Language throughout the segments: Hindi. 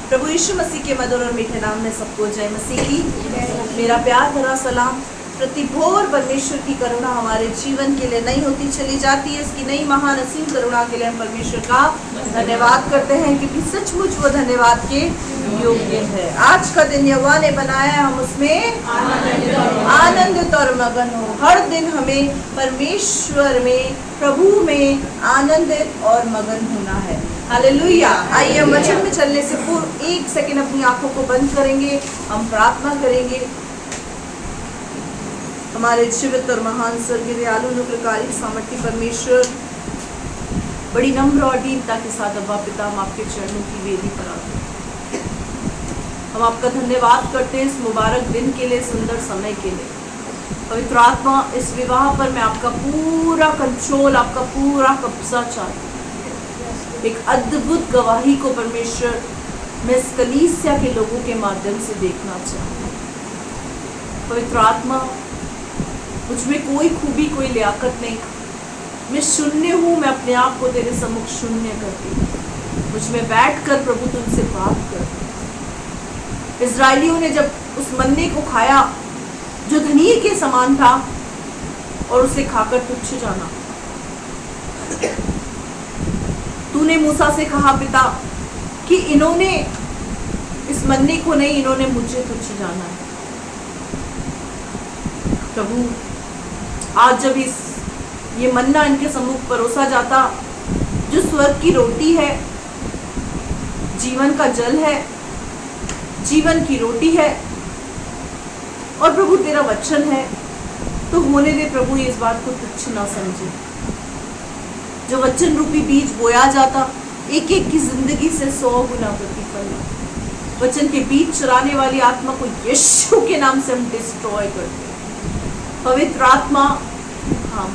प्रभु यीशु मसीह के मधुर और मीठे नाम में सबको जय मसीह की। मेरा प्यार भरा सलाम। प्रतिभोर परमेश्वर की करुणा हमारे जीवन के लिए नई होती चली जाती है। इसकी नई महान असीम करुणा के लिए हम परमेश्वर का धन्यवाद करते हैं, क्योंकि सचमुच वो धन्यवाद के योग्य है। आज का दिन यहोवा ने बनाया है, हम उसमें आनंदित और मगन हो। हर दिन हमें परमेश्वर में, प्रभु में आनंदित और मगन होना है। हालेलुया। आइए हम वचन में चलने से पूर्व एक सेकंड अपनी आंखों को बंद करेंगे, हम प्रार्थना करेंगे। हमारे जीवित और महान स्वर्गीय दयालु अनुग्रहकारी सामर्थी परमेश्वर, बड़ी नम्र और दीनता के साथ अब्बा पिता, हम आपके चरणों की वेदी पर आते हैं। हम आपका धन्यवाद करते हैं इस मुबारक दिन के लिए, सुंदर समय के लिए। पवित्र आत्मा, इस विवाह पर मैं आपका पूरा कंट्रोल, आपका पूरा कब्जा चाहती हूँ। एक अद्भुत गवाही को परमेश्वर मैं इस कलीसिया के लोगों के माध्यम से देखना चाहती हूँ। पवित्र आत्मा, मुझमें कोई खूबी, कोई लियाकत नहीं, मैं शून्य हूँ। मैं अपने आप को तेरे सम्मुख शून्य करती हूँ। मुझमें बैठकर प्रभु तुमसे बात कर। इजराइलियों ने जब उस मन्ने को खाया जो धनीर के समान था, और उसे खाकर तुच्छ जाना, तूने मूसा से कहा पिता कि इन्होंने इस मन्ने को नहीं, इन्होंने मुझे तुच्छ जाना है। प्रभु, आज जब ये मन्ना इनके सम्मुख परोसा जाता, जो स्वर्ग की रोटी है, जीवन का जल है, जीवन की रोटी है, और प्रभु तेरा वचन है, तो होने दे प्रभु, ये इस बात को तुच्छ ना समझे। जो वचन रूपी बीज बोया जाता, एक एक की जिंदगी से 100 गुना प्रतिफल। वचन के बीज चुराने वाली आत्मा को यीशु के नाम से हम डिस्ट्रॉय करते हैं। पवित्र आत्मा, हाँ,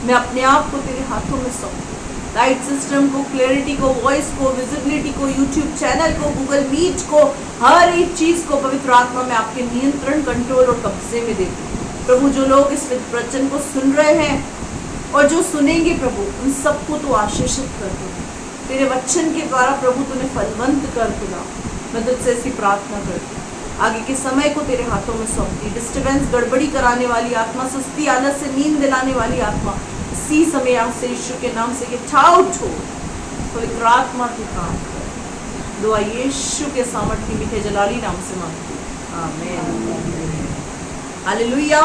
मैं अपने आप को तेरे हाथों में सौंपती। लाइट सिस्टम को, क्लैरिटी को, वॉइस को, विजिबिलिटी को, यूट्यूब चैनल को, गूगल मीट को, हर एक चीज को पवित्र आत्मा में आपके नियंत्रण, कंट्रोल और कब्जे में देती हूँ। प्रभु, जो लोग इस वचन को सुन रहे हैं और जो सुनेंगे प्रभु, उन सबको तो आशीषित कर दो। तेरे वचन के द्वारा प्रभु तूने फलवंत कर दिला। मैं तुझसे ऐसी प्रार्थना करती हूँ। आगे के समय को तेरे हाथों में सौंपती। डिस्टर्बेंस, गड़बड़ी कराने वाली आत्मा, सुस्ती, आलस से नींद दिलाने वाली आत्मा, इसी समय यहाँ से यीशु के नाम से गेट आउट हो। पवित्र आत्मा की काम कर। दुआ यीशु के सामर्थ्य मीठे जलाली नाम से मांगती हूँ, आमीन। हालेलुया।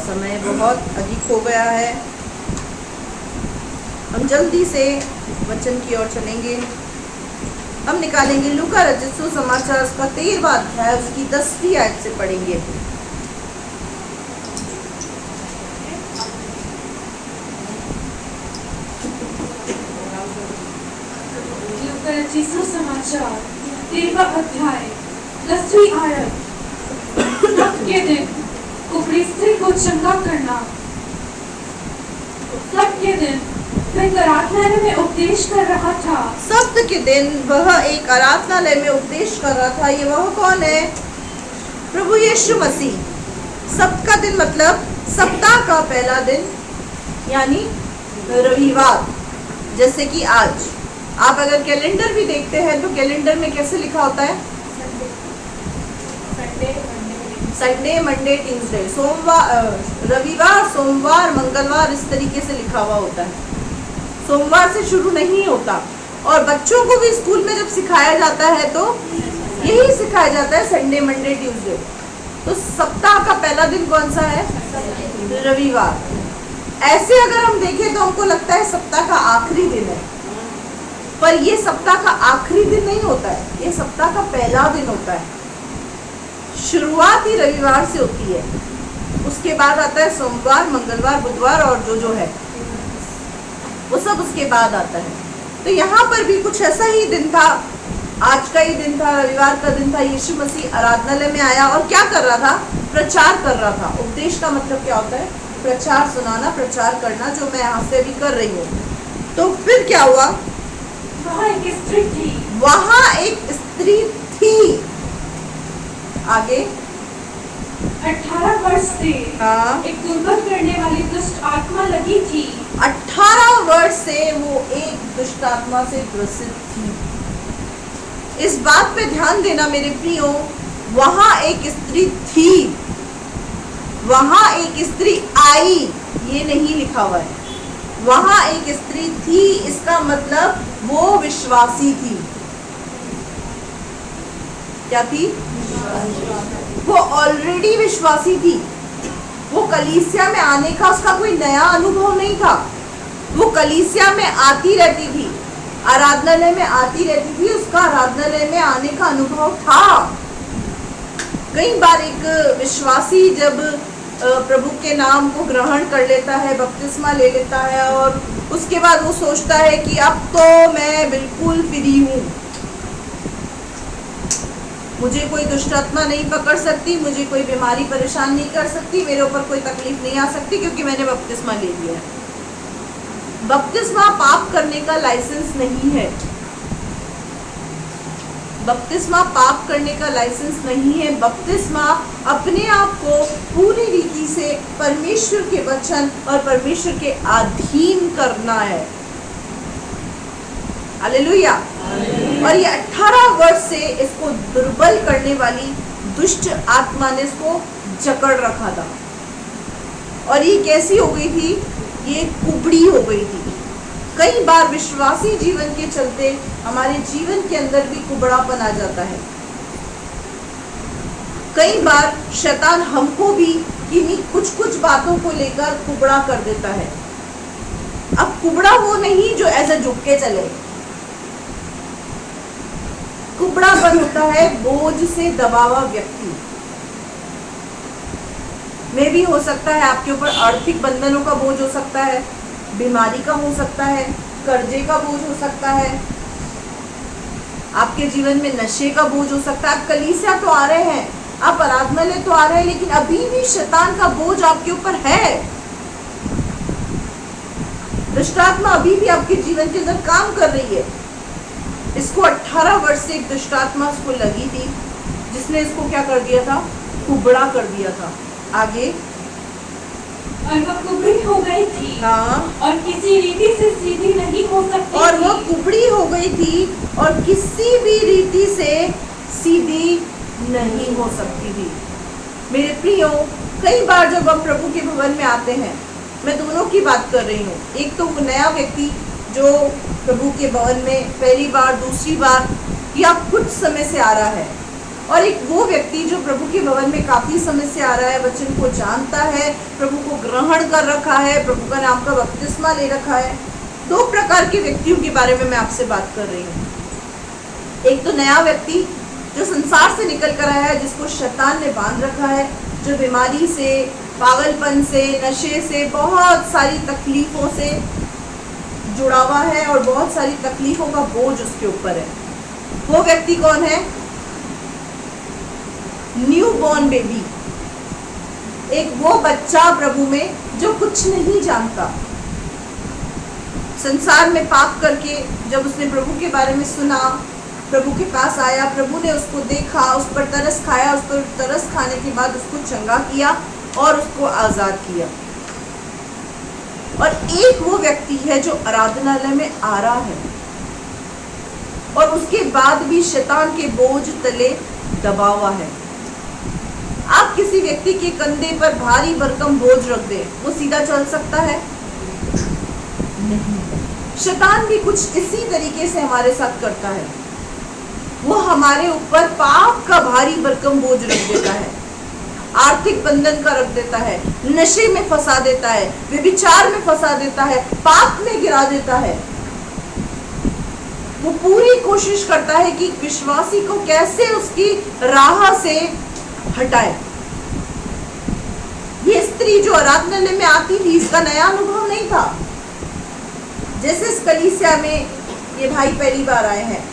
समय बहुत अधिक हो गया है, हम जल्दी से वचन की ओर चलेंगे। हम निकालेंगे लूका रचित सुसमाचार उसका 13वां अध्याय, उसकी 10वीं आयत से पढ़ेंगे। लूका रचित सुसमाचार 13वां अध्याय 10वीं आयत। सप्त के दिन कुबड़ी स्त्री को चंगा करना। सप्त के दिन वह आराधनालय में उपदेश कर रहा था। सप्त के दिन वह एक आराधनालय में उपदेश कर रहा था। ये वह कौन है? प्रभु यीशु मसीह। सप्त का दिन मतलब सप्ताह का पहला दिन, यानी रविवार। जैसे कि आज आप अगर कैलेंडर भी देखते हैं तो कैलेंडर में कैसे लिखा होता है? संडे, मंडे, ट्यूसडे, सोमवार, रविवार, सोमवार, मंगलवार, इस तरीके से लिखा हुआ होता है। सोमवार से शुरू नहीं होता। और बच्चों को भी स्कूल में जब सिखाया जाता है तो यही सिखाया जाता है, संडे, मंडे, ट्यूसडे। तो सप्ताह का पहला दिन कौन सा है? रविवार। ऐसे अगर हम देखें तो हमको लगता है सप्ताह का आखिरी दिन है, पर ये सप्ताह का आखिरी दिन नहीं होता है, ये सप्ताह का पहला दिन होता है। शुरुआत ही रविवार से होती है, उसके बाद आता है सोमवार, मंगलवार, बुधवार और जो है वो सब उसके बाद आता है। तो यहाँ पर भी कुछ ऐसा ही दिन था, आज का ही दिन था, रविवार का दिन था। यीशु मसीह आराधनालय में आया और क्या कर रहा था? प्रचार कर रहा था। उपदेश का मतलब क्या होता है? प्रचार, सुनाना, प्रचार करना, जो मैं यहाँ से अभी कर रही हूँ। तो फिर क्या हुआ? वहाँ एक स्त्री थी। वहाँ एक स्त्री थी। आगे 18 वर्ष से हाँ, एक दुर्गत करने वाली दुष्ट आत्मा लगी थी। 18 वर्ष से वो एक दुष्ट आत्मा से ग्रसित थी। इस बात पे ध्यान देना मेरे प्रियो, वहां एक स्त्री थी, वहां एक स्त्री आई, ये नहीं लिखा हुआ है। वहां एक स्त्री थी, इसका मतलब वो विश्वासी थी। क्या थी? वो ऑलरेडी विश्वासी थी। वो कलीसिया में आने का उसका कोई नया अनुभव नहीं था। वो कलीसिया में आती रहती थी, आराधनालय में आती रहती थी, उसका आराधनालय में आने का अनुभव था। कई बार एक विश्वासी जब प्रभु के नाम को ग्रहण कर लेता है, बपतिस्मा ले लेता है, और उसके बाद वो सोचता है कि अब तो मैं बिल्कुल फ्री हूँ, मुझे कोई दुष्ट आत्मा नहीं पकड़ सकती, मुझे कोई बीमारी परेशान नहीं कर सकती, मेरे ऊपर कोई तकलीफ नहीं आ सकती, क्योंकि मैंने बपतिस्मा ले लिया है। बपतिस्मा पाप करने का लाइसेंस नहीं है। बपतिस्मा पाप करने का लाइसेंस नहीं है। बपतिस्मा अपने आप को पूरी रीति से परमेश्वर के वचन और परमेश्वर के अधीन करना है। हालेलुया। और ये 18 वर्ष से इसको दुर्बल करने वाली दुष्ट आत्मा ने इसको जकड़ रखा था। और ये कैसी हो गई थी? ये कुबड़ी हो गई थी। कई बार विश्वासी जीवन के चलते हमारे जीवन के अंदर भी कुबड़ापन आ जाता है। कई बार शैतान हमको भी किन्हीं कुछ बातों को लेकर कुबड़ा कर देता है। अब कुबड़ा वो नहीं जो ऐसे झुक के चले। कुबड़ापन होता है बोझ से दबा हुआ व्यक्ति। में भी हो सकता है आपके ऊपर आर्थिक बंधनों का बोझ हो सकता है, बीमारी का हो सकता है, कर्जे का बोझ हो सकता है, आपके जीवन में नशे का बोझ हो सकता है। आप कलीसिया तो आ रहे हैं, आप आराधनालय तो आ रहे हैं, लेकिन अभी भी शैतान का बोझ आपके ऊपर है। दुष्टात्मा अभी भी आपके जीवन के अंदर काम कर रही है। इसको 18 वर्ष से एक दुष्टात्मा इसको लगी थी, जिसने इसको क्या कर दिया था? कुबड़ा कर दिया था। आगे, और वो कुबड़ी हो गई थी। हाँ, और किसी रीति से सीधी नहीं हो सकती। और वो कुबड़ी हो गई थी और किसी भी रीति से सीधी नहीं हो सकती थी। मेरे प्रियो, कई बार जब हम प्रभु के भवन में आते हैं, मैं दोनों की बात कर रही हूँ। एक तो वो नया व्यक्ति जो प्रभु के भवन में पहली बार, दूसरी बार या कुछ समय से आ रहा है, और एक वो व्यक्ति जो प्रभु के भवन में काफी समय से आ रहा है, वचन को जानता है, प्रभु को ग्रहण कर रखा है, प्रभु का नाम का बपतिस्मा ले रखा है। दो प्रकार के व्यक्तियों के बारे में मैं आपसे बात कर रही हूँ। एक तो नया व्यक्ति जो संसार से निकल कर आया है, जिसको शैतान ने बांध रखा है, जो बीमारी से, पागलपन से, नशे से, बहुत सारी तकलीफों से जुड़ा हुआ है और बहुत सारी तकलीफों का बोझ उसके ऊपर है। वो व्यक्ति कौन है? न्यू बॉर्न बेबी, एक वो बच्चा प्रभु में जो कुछ नहीं जानता। संसार में पाप करके जब उसने प्रभु के बारे में सुना, प्रभु के पास आया, प्रभु ने उसको देखा, उस पर तरस खाया, उस पर तरस खाने के बाद उसको चंगा किया और उसको आजाद किया। और एक वो व्यक्ति है जो आराधनालय में आ रहा है और उसके बाद भी शैतान के बोझ तले दबा हुआ है। आप किसी व्यक्ति के कंधे पर भारी भरकम बोझ रख दें, वो सीधा चल सकता है? नहीं। शैतान भी कुछ इसी तरीके से हमारे साथ करता है। वो हमारे ऊपर पाप का भारी भरकम बोझ रख देता है, आर्थिक बंधन का रख देता है, नशे में फंसा देता है, व्यभिचार में फंसा देता है, पाप में गिरा देता है। वो पूरी कोशिश करता है कि विश्वासी को कैसे उसकी राह से हटाए। ये स्त्री जो आराधनालय में आती थी, इसका नया अनुभव नहीं था। जैसे इस कलीसिया में ये भाई पहली बार आए हैं,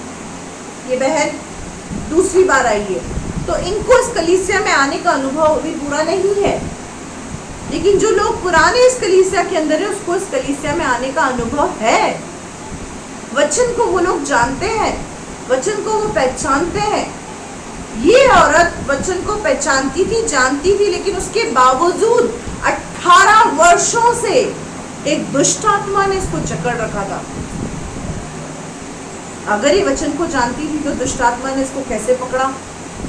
ये बहन दूसरी बार आई है, तो इनको इस कलीसिया में आने का अनुभव अभी पूरा नहीं है। लेकिन जो लोग पुराने इस कलीसिया के अंदर है, उसको इस कलीसिया में आने का अनुभव है। वचन को वो लोग जानते हैं, वचन को वो पहचानते हैं। ये औरत वचन को पहचानती थी, जानती थी, लेकिन उसके बावजूद 18 वर्षों से एक दुष्ट आत्मा ने इसको जकड़ रखा था। अगर ये वचन को जानती थी तो दुष्ट आत्मा ने इसको कैसे पकड़ा?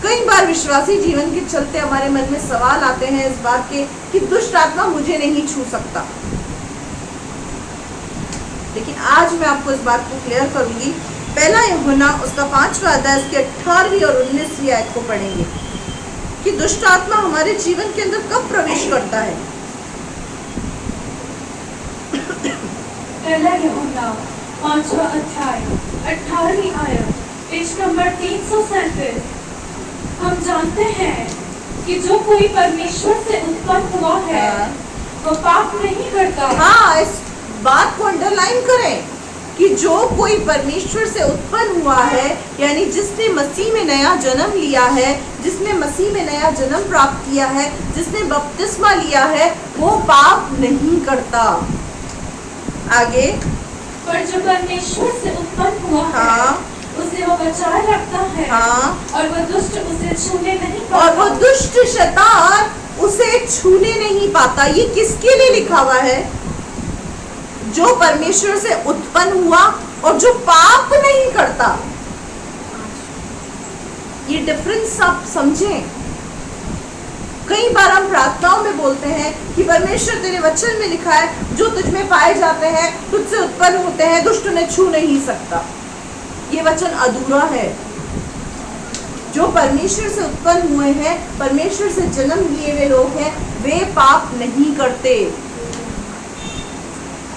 कई बार विश्वासी जीवन के चलते हमारे मन में सवाल आते हैं इस बात के कि दुष्ट आत्मा मुझे नहीं छू सकता। लेकिन आज मैं आपको इस बात को क्लियर करूंगी। पहला यूहन्ना उसका 5वां अध्याय इसके 18वीं और 19वीं आयत को पढ़ेंगे कि दुष्ट आत्मा हमारे जीवन के अंदर कब प्रवेश करता है। पहला यूहन्ना 5वां अध्याय 18वीं आयत, पेज नंबर 337। हम जानते हैं कि जो कोई परमेश्वर से उत्पन्न हुआ है वो पाप नहीं करता। हाँ, इस बात को अंडरलाइन करें कि जो कोई परमेश्वर से उत्पन्न हुआ है, यानी जिसने मसीह में नया जन्म लिया है, जिसने मसीह में नया जन्म प्राप्त किया है, जिसने बपतिस्मा लिया है, वो पाप नहीं करता। आगे, पर जो परमेश्वर से उत्पन्न हुआ है उसे वो बचाए रखता है। और वो दुष्ट उसे छूने नहीं पाता। और वो दुष्ट शैतान उसे छूने नहीं पाता। ये किसके लिए लिखा हुआ है? जो परमेश्वर से उत्पन्न हुआ और जो पाप नहीं करता। ये डिफरेंस आप समझें। कई बार हम प्रार्थनाओं में बोलते हैं कि परमेश्वर तेरे वचन में लिखा है जो तुझ में पाए जाते हैं तुझसे उत्पन्न होते हैं, दुष्ट उन्हें छू नहीं सकता। ये वचन अधूरा है। जो परमेश्वर से उत्पन्न हुए हैं, परमेश्वर से जन्म लिए हुए लोग हैं, वे पाप नहीं करते।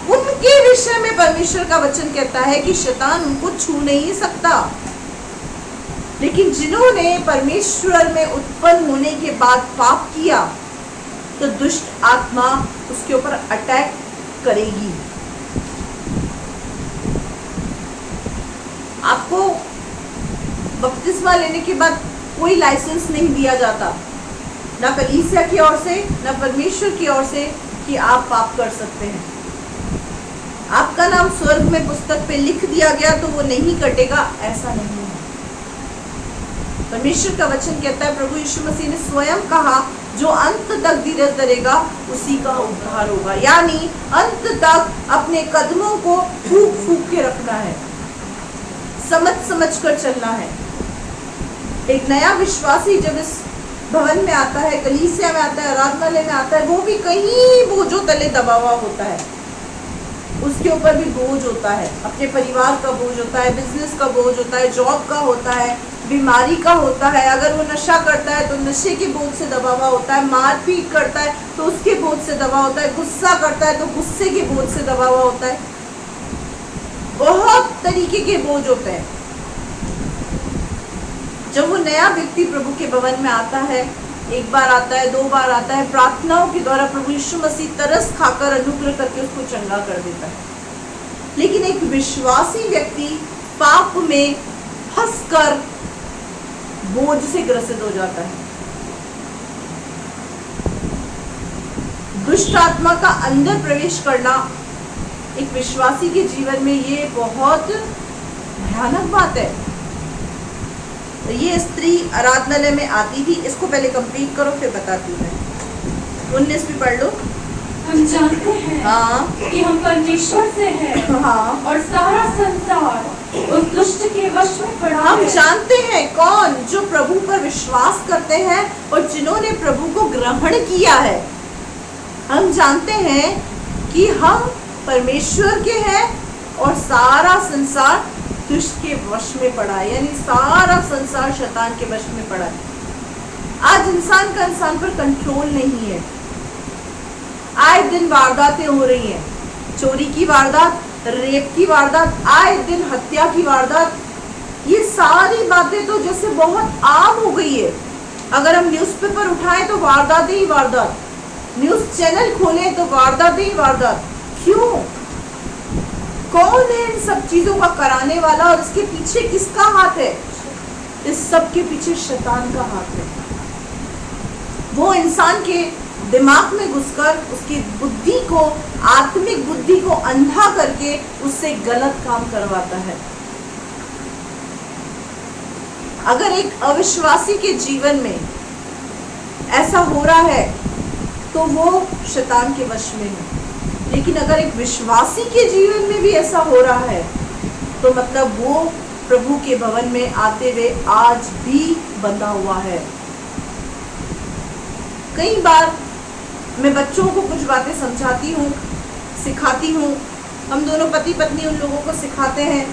उनके विषय में परमेश्वर का वचन कहता है कि शैतान उनको छू नहीं सकता। लेकिन जिन्होंने परमेश्वर में उत्पन्न होने के बाद पाप किया तो दुष्ट आत्मा उसके ऊपर अटैक करेगी। आपको बपतिस्मा लेने के बाद कोई लाइसेंस नहीं दिया जाता, ना कलीसिया की ओर से ना परमेश्वर की ओर से, कि आप पाप कर सकते हैं। आपका नाम स्वर्ग में पुस्तक पे लिख दिया गया तो वो नहीं कटेगा, ऐसा नहीं है। परमेश्वर का वचन कहता है, प्रभु यीशु मसीह ने स्वयं कहा जो अंत तक धीरज धरेगा उसी का उद्धार होगा। यानी अंत तक अपने कदमों को फूक फूक के रखना है, समझ समझ कर चलना है। एक नया विश्वासी जब इस भवन में आता है, कलीसिया में आता है, आराधनालय में आता है, वो भी कहीं बोझों तले दबा हुआ होता है। उसके ऊपर भी बोझ होता है, अपने परिवार का बोझ होता है, बिजनेस का बोझ होता है, जॉब का होता है, बीमारी का होता है। अगर वो नशा करता है तो नशे के बोझ से दबा हुआ होता है, मारपीट करता है तो उसके बोझ से दबा होता है, गुस्सा करता है तो गुस्से के बोझ से दबा हुआ होता है। बहुत तरीके के बोझ होते हैं। जब वो नया व्यक्ति प्रभु के भवन में आता है, एक बार आता है, 2 बार आता है, प्रार्थनाओं के द्वारा प्रभु यीशु मसीह तरस खाकर अनुग्रह करके उसको चंगा कर देता है। लेकिन एक विश्वासी व्यक्ति पाप में फंसकर बोझ से ग्रसित हो जाता है। दुष्ट आत्मा का अंदर प्रवेश करना एक विश्वासी के जीवन में ये बहुत भयानक बात है। तो ये स्त्री आराधनालय में आती थी। इसको पहले कंप्लीट करो फिर बताती हूँ मैं। 19 भी पढ़ लो। हम जानते हैं कि हम परमेश्वर से हैं और सारा संसार उस दुष्ट के वश में पड़ा है। हम जानते हैं कौन? जो प्रभु पर विश्वास करते हैं और जिन्होंने प्रभु को ग्रहण किया है। हम जानते हैं कि हम परमेश्वर के हैं और सारा संसार दुष्ट के वश में पड़ा है, यानी सारा संसार शैतान के वश में पड़ा है। आज इंसान का इंसान पर कंट्रोल नहीं है। आए दिन वारदातें हो रही हैं, चोरी की वारदात, रेप की वारदात, आए दिन हत्या की वारदात। ये सारी बातें तो जैसे बहुत आम हो गई है। अगर हम न्यूज़पेपर उठाएं तो वारदातें ही वारदात, न्यूज़ चैनल खोलें तो वारदातें ही वारदात। क्यों? कौन है इन सब चीजों का कराने वाला और इसके पीछे किसका हाथ है? इस सब के पीछे शैतान का हाथ है। वो इंसान के दिमाग में घुसकर उसकी बुद्धि को, आत्मिक बुद्धि को अंधा करके उससे गलत काम करवाता है। अगर एक अविश्वासी के जीवन में ऐसा हो रहा है तो वो शैतान के वश में है। लेकिन अगर एक विश्वासी के जीवन में भी ऐसा हो रहा है तो मतलब वो प्रभु के भवन में आते हुए आज भी बंधा हुआ है। कई बार मैं बच्चों को कुछ बातें समझाती हूँ, सिखाती हूँ, हम दोनों पति पत्नी उन लोगों को सिखाते हैं,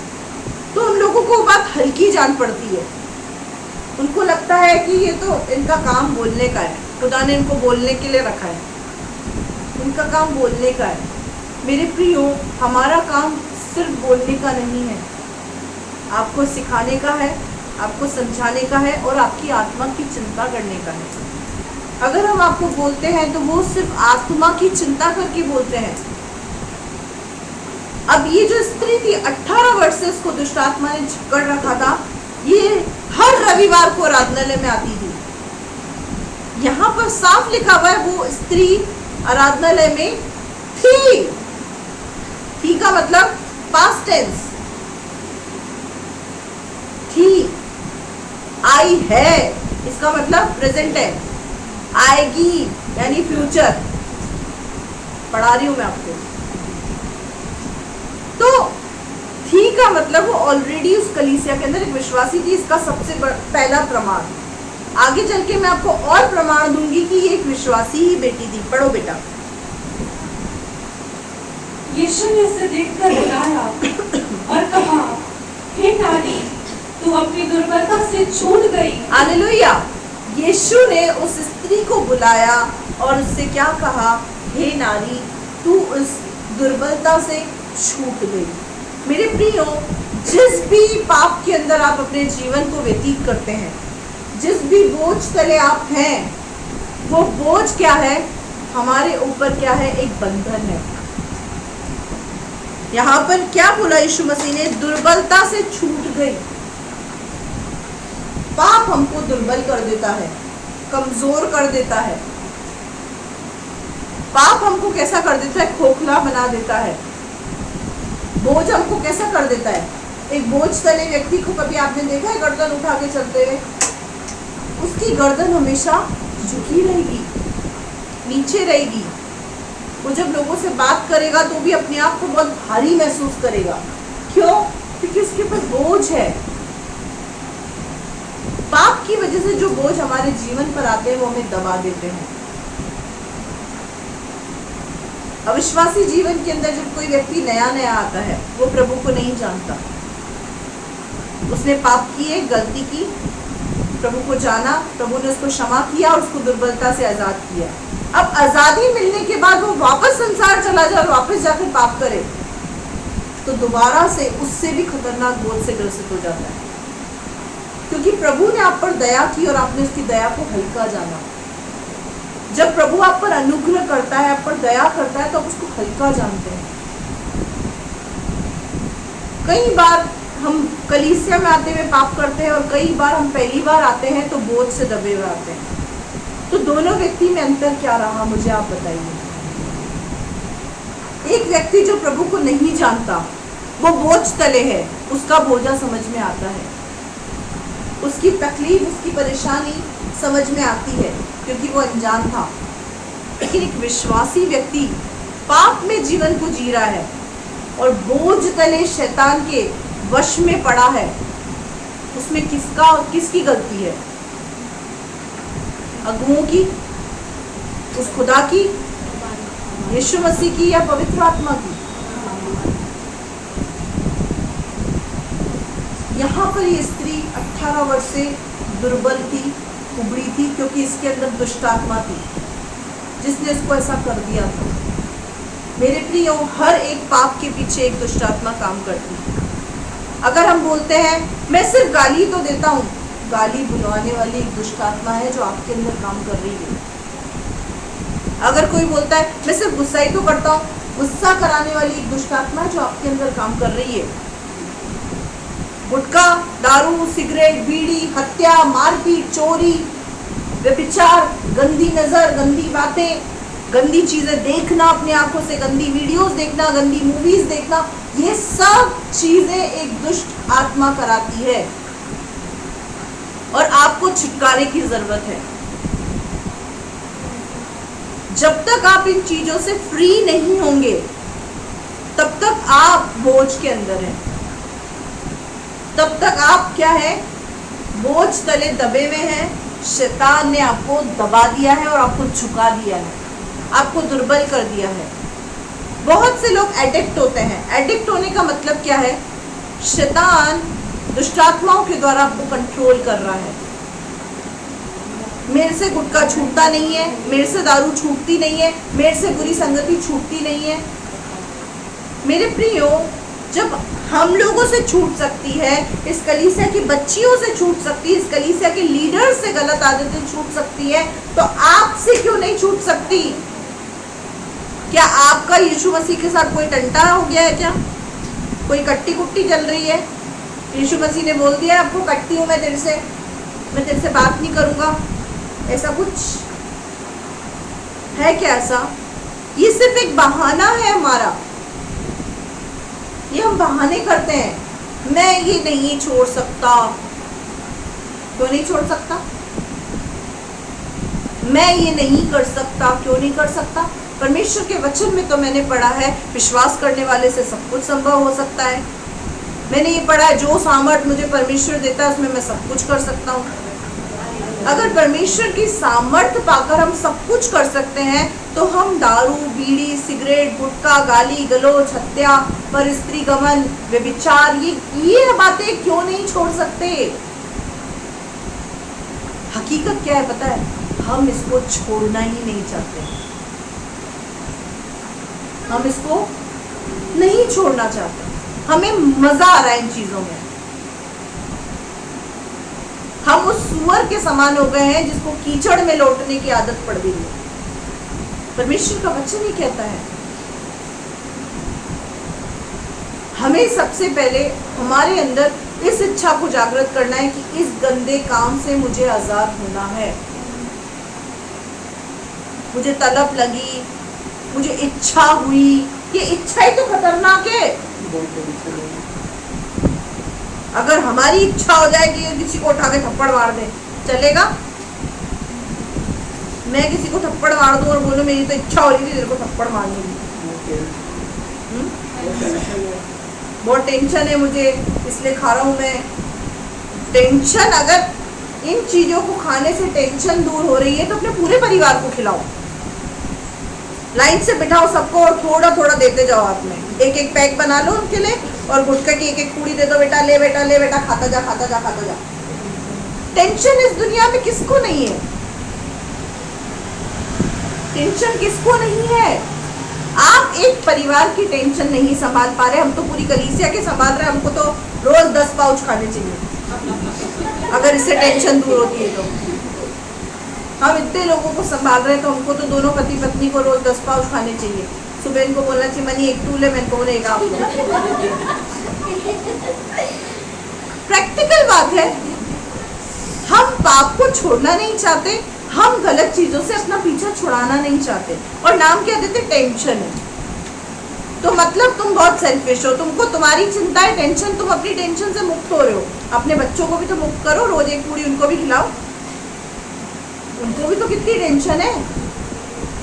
तो उन लोगों को बात हल्की जान पड़ती है। उनको लगता है कि ये तो इनका काम बोलने का है, खुदा ने इनको बोलने के लिए रखा है, इनका काम बोलने का है। मेरे प्रियो, हमारा काम सिर्फ बोलने का नहीं है, आपको सिखाने का है, आपको समझाने का है और आपकी आत्मा की चिंता करने का है। अगर हम आपको बोलते हैं तो वो सिर्फ आत्मा की चिंता करके बोलते हैं। अब ये जो स्त्री थी 18 वर्ष से उसको दुष्ट आत्मा ने जकड़ रखा था, ये हर रविवार को आराधनालय में आती थी। यहाँ पर साफ लिखा हुआ है वो स्त्री आराधनालय में थी। थी का मतलब पास्ट टेंस, थी। आई है इसका मतलब प्रेजेंट टेंस, आएगी यानी फ्यूचर। पढ़ा रही हूं मैं आपको। तो थी का मतलब वो ऑलरेडी उस कलीसिया के अंदर एक विश्वासी थी। इसका सबसे पहला प्रमाण, आगे चल के मैं आपको और प्रमाण दूंगी कि ये एक विश्वासी ही बेटी थी। पढ़ो बेटा। यीशु ने उसे देखकर बुलाया और कहा, हे नारी, तू अपनी दुर्बलता से छूट गई। हालेलुया। यीशु ने उस स्त्री को बुलाया और उससे क्या कहा? हे नारी, तू उस दुर्बलता से छूट गई। मेरे प्रियो, जिस भी पाप के अंदर आप अपने जीवन को व्यतीत करते हैं, जिस भी बोझ तले आप हैं, वो बोझ क्या है? हमारे ऊपर क्या है? एक बंधन है। यहाँ पर क्या बोला यीशु मसीह ने? दुर्बलता से छूट गई। पाप हमको दुर्बल कर देता है, कमजोर कर देता है। पाप हमको कैसा कर देता है? खोखला बना देता है। बोझ हमको कैसा कर देता है? एक बोझ तले व्यक्ति को कभी आपने देखा है गर्दन उठा के चलते हुए? उसकी गर्दन हमेशा झुकी रहेगी, नीचे रहेगी। वो जब लोगों से बात करेगा तो भी अपने आप को बहुत भारी महसूस करेगा। क्यों? क्योंकि उसके ऊपर बोझ है। पाप की वजह से जो बोझ हमारे जीवन पर आते हैं वो हमें दबा देते हैं। अविश्वासी जीवन के अंदर जब कोई व्यक्ति नया नया आता है, वो प्रभु को नहीं जानता, उसने पाप किए, गलती की, प्रभु को जाना, प्रभु ने उसको क्षमा किया और उसको दुर्बलता से आजाद किया। अब आजादी मिलने के बाद वो वापस संसार चला जाए और वापस जाकर पाप करे, तो दोबारा से उससे भी खतरनाक बोझ से ग्रसित हो जाता है। क्योंकि प्रभु ने आप पर दया की और आपने उसकी दया को हल्का जाना। जब प्रभु आप पर अनुग्रह करता है, आप पर दया करता है, तो आप उसको हल्का जानते हैं। कई बार हम कलीसिया में आते हुए पाप करते हैं और कई बार हम पहली बार आते हैं तो बोझ से दबे हुए आते हैं। तो दोनों व्यक्ति में अंतर क्या रहा, मुझे आप बताइए। एक व्यक्ति जो प्रभु को नहीं जानता, वो बोझ तले है, उसका बोझा समझ में आता है, उसकी तकलीफ, उसकी परेशानी समझ में आती है, क्योंकि वो अनजान था। लेकिन एक विश्वासी व्यक्ति पाप में जीवन को जी रहा है और बोझ तले शैतान के वश में पड़ा है, उसमें किसकी गलती है? अगुओं की, उस खुदा की, यीशु मसीह की, या पवित्र आत्मा की? यहाँ पर ये स्त्री 18 वर्ष से दुर्बल थी, उबड़ी थी, क्योंकि इसके अंदर दुष्ट आत्मा थी जिसने इसको ऐसा कर दिया था। मेरे प्रियो, हर एक पाप के पीछे एक दुष्ट आत्मा काम करती है। अगर हम बोलते हैं मैं सिर्फ गाली तो देता हूँ, गाली बुलवाने वाली एक दुष्ट आत्मा है जो आपके अंदर काम कर रही है। अगर कोई बोलता है मैं सिर्फ गुस्सा ही तो करता हूँ, गुस्सा कराने वाली एक दुष्ट आत्मा है जो आपके अंदर काम कर रही है। गुटखा, दारू, सिगरेट, बीड़ी, हत्या, मारपीट, चोरी, व्यभिचार, गंदी नजर, गंदी बातें, गंदी चीजें देखना, अपनी आंखों से गंदी वीडियोस देखना, गंदी मूवीज देखना, ये सब चीजें एक दुष्ट आत्मा कराती है और आपको छुटकारे की जरूरत है। जब तक आप इन चीजों से फ्री नहीं होंगे, तब तक आप बोझ के अंदर हैं। तब तक आप क्या है, बोझ तले दबे हुए हैं। शैतान ने आपको दबा दिया है और आपको झुका दिया है, आपको दुर्बल कर दिया है। बहुत से लोग एडिक्ट होते हैं। एडिक्ट होने का मतलब क्या है? शैतान दुष्टात्माओं के द्वारा आपको कंट्रोल कर रहा है। मेरे से गुटखा छूटता नहीं है, मेरे से दारू छूटती नहीं है, मेरे से बुरी संगति छूटती नहीं है। मेरे प्रियो, जब हम लोगों से छूट सकती है, इस कलीसिया की बच्चियों से छूट सकती है, इस कलीसिया के लीडर से गलत आदतें छूट सकती है, तो आपसे क्यों नहीं छूट सकती? क्या आपका यीशु मसीह के साथ कोई टंटा हो गया है? क्या कोई कट्टी कुट्टी चल रही है? यीशु मसीह ने बोल दिया आपको, कट्टी हूं मैं तेरे से बात नहीं करूंगा, ऐसा कुछ है क्या? ऐसा ये सिर्फ एक बहाना है हमारा, ये हम बहाने करते हैं। मैं ये नहीं छोड़ सकता। क्यों नहीं छोड़ सकता? मैं ये नहीं कर सकता, क्यों नहीं कर सकता? परमेश्वर के वचन में तो मैंने पढ़ा है, विश्वास करने वाले से सब कुछ संभव हो सकता है। मैंने ये पढ़ा है, जो सामर्थ मुझे परमेश्वर देता है उसमें मैं सब कुछ कर सकता हूँ। अगर परमेश्वर की सामर्थ पाकर हम सब कुछ कर सकते हैं, तो हम दारू, बीड़ी, सिगरेट, गुटखा, गाली गलौज, हत्या, पर स्त्री गमन, व्यभिचार, ये बातें क्यों नहीं छोड़ सकते? हकीकत क्या है पता है? हम इसको छोड़ना ही नहीं चाहते। हम इसको नहीं छोड़ना चाहते। हमें मजा आ रहा है इन चीजों में। हम उस सुअर के समान हो गए हैं जिसको कीचड़ में लौटने की आदत पड़ गई है। परमेश्वर का वचन ही कहता है, हमें सबसे पहले हमारे अंदर इस इच्छा को जागृत करना है कि इस गंदे काम से मुझे आजाद होना है। मुझे तलब लगी, मुझे इच्छा हुई, ये इच्छा ही तो खतरनाक है। अगर हमारी इच्छा हो जाए कि किसी को उठा के थप्पड़ मार दे, चलेगा? मैं किसी को थप्पड़ मार दूं और बोलूं मेरी तो इच्छा हो रही थी तेरे को थप्पड़ मारने की, बहुत टेंशन है मुझे इसलिए खा रहा हूं मैं। टेंशन, अगर इन चीजों को खाने से टेंशन दूर हो रही है तो अपने पूरे परिवार को खिलाओ, लाइन से बिठाओ सबको और थोड़ा थोड़ा देते जाओ। हाथ में एक एक पैक बना लो उनके लिए और गुटखा की एक एक पूड़ी दे दो, बेटा ले बेटा ले बेटा, खाता जा खाता जा खाता जा। टेंशन इस दुनिया में किसको नहीं है? टेंशन किसको नहीं है? आप एक परिवार की टेंशन नहीं संभाल पा रहे, हम तो पूरी कलीसिया के संभाल रहे। हमको तो रोज 10 पाउच खाने चाहिए अगर इससे टेंशन दूर होती है तो। हम इतने लोगों को संभाल रहे हैं तो हमको तो दोनों पति पत्नी को रोज 10 पाउच खाने चाहिए। सुबह इनको बोलना चाहिए मनी एक टूल है, मैंने को बोले एक आप। प्रैक्टिकल बात है। हम पाप को छोड़ना नहीं चाहते, हम गलत चीजों से अपना पीछा छुड़ाना नहीं चाहते, और नाम क्या देते? टेंशन है। तो मतलब तुम बहुत सेल्फिश हो, तुमको तुम्हारी चिंता है, टेंशन, तुम अपनी टेंशन से मुक्त हो रहे हो। अपने बच्चों को भी तो मुक्त करो, रोज एक पूरी उनको भी खिलाओ। उनको भी तो कितनी टेंशन है,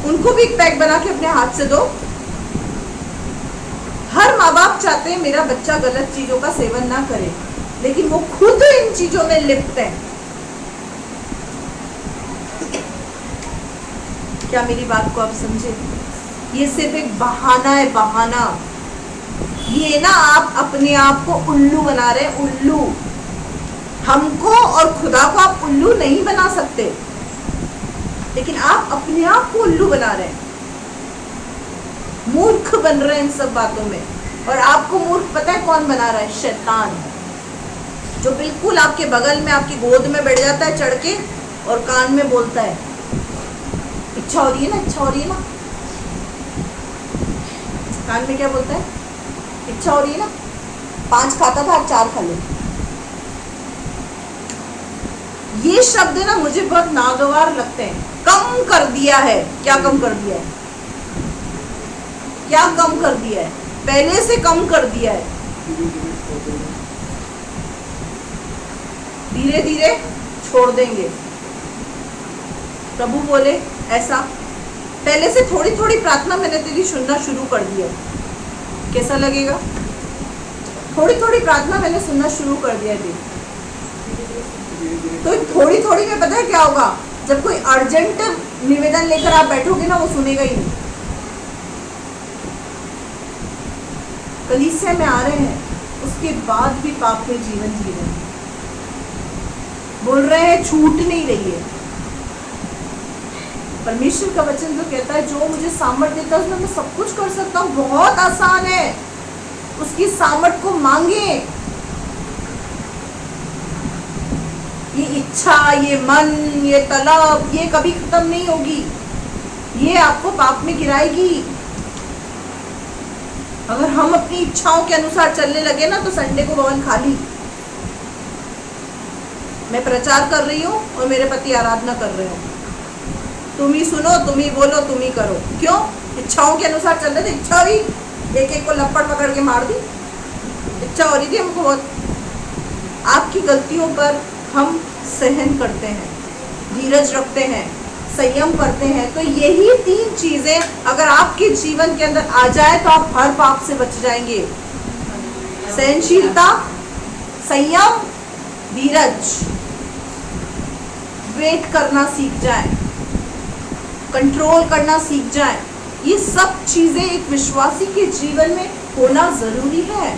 उनको भी एक पैक बना के अपने हाथ से दो। हर माँ बाप चाहते हैं मेरा बच्चा गलत चीजों का सेवन ना करे, लेकिन वो खुद इन चीजों में लिप्त है। क्या मेरी बात को आप समझे? ये सिर्फ एक बहाना है, बहाना। ये ना आप अपने आप को उल्लू बना रहे हैं, उल्लू। हमको और खुदा को आप उल्लू नहीं बना सकते, लेकिन आप अपने आप को उल्लू बना रहे हैं, मूर्ख बन रहे हैं इन सब बातों में। और आपको मूर्ख पता है कौन बना रहा है? शैतान, जो बिल्कुल आपके बगल में आपकी गोद में बैठ जाता है चढ़ के और कान में बोलता है इच्छा हो रही है ना, इच्छा हो रही है ना। कान में क्या बोलता है? इच्छा हो रही है ना, 5 खाता था, 4 खा ले। ये शब्द ना मुझे बहुत नागवार लगते हैं। कम कर दिया है। क्या कम कर दिया है? क्या कम कर दिया है? पहले से कम कर दिया है। धीरे धीरे छोड़ देंगे। प्रभु बोले ऐसा, पहले से थोड़ी थोड़ी प्रार्थना मैंने तेरी सुनना शुरू कर दिया। कैसा लगेगा? थोड़ी थोड़ी प्रार्थना मैंने सुनना शुरू कर दिया थी। तो थोड़ी थोड़ी में पता है क्या होगा, जब कोई अर्जेंट निवेदन लेकर आप बैठोगे ना, वो सुनेगा ही नहीं। कलीसिया में आ रहे हैं, उसके बाद भी पाप में जीवन जी रहे हैं, बोल रहे हैं छूट नहीं रही है। परमेश्वर का वचन तो कहता है जो मुझे सामर्थ देता है उसमें मैं सब कुछ कर सकता हूँ। बहुत आसान है, उसकी सामर्थ को मांगे। ये इच्छा, ये मन, ये तलब, ये कभी खत्म नहीं होगी, ये आपको पाप में गिराएगी। अगर हम अपनी इच्छाओं के अनुसार चलने लगे ना, तो संडे को भवन खाली। मैं प्रचार कर रही हूँ और मेरे पति आराधना कर रहे हो, तुम ही सुनो, तुम ही बोलो, तुम ही करो। क्यों? इच्छाओं के अनुसार चल रहे थे। इच्छा हुई, एक एक को लपड़ पकड़ के मार दी। इच्छा हो रही थी हमको बहुत। आपकी गलतियों पर हम सहन करते हैं, धीरज रखते हैं, संयम करते हैं। तो यही 3 चीजें अगर आपके जीवन के अंदर आ जाए तो आप हर पाप से बच जाएंगे। सहनशीलता, संयम, धीरज। वेट करना सीख जाए, कंट्रोल करना सीख जाए। ये सब चीजें एक विश्वासी के जीवन में होना जरूरी है,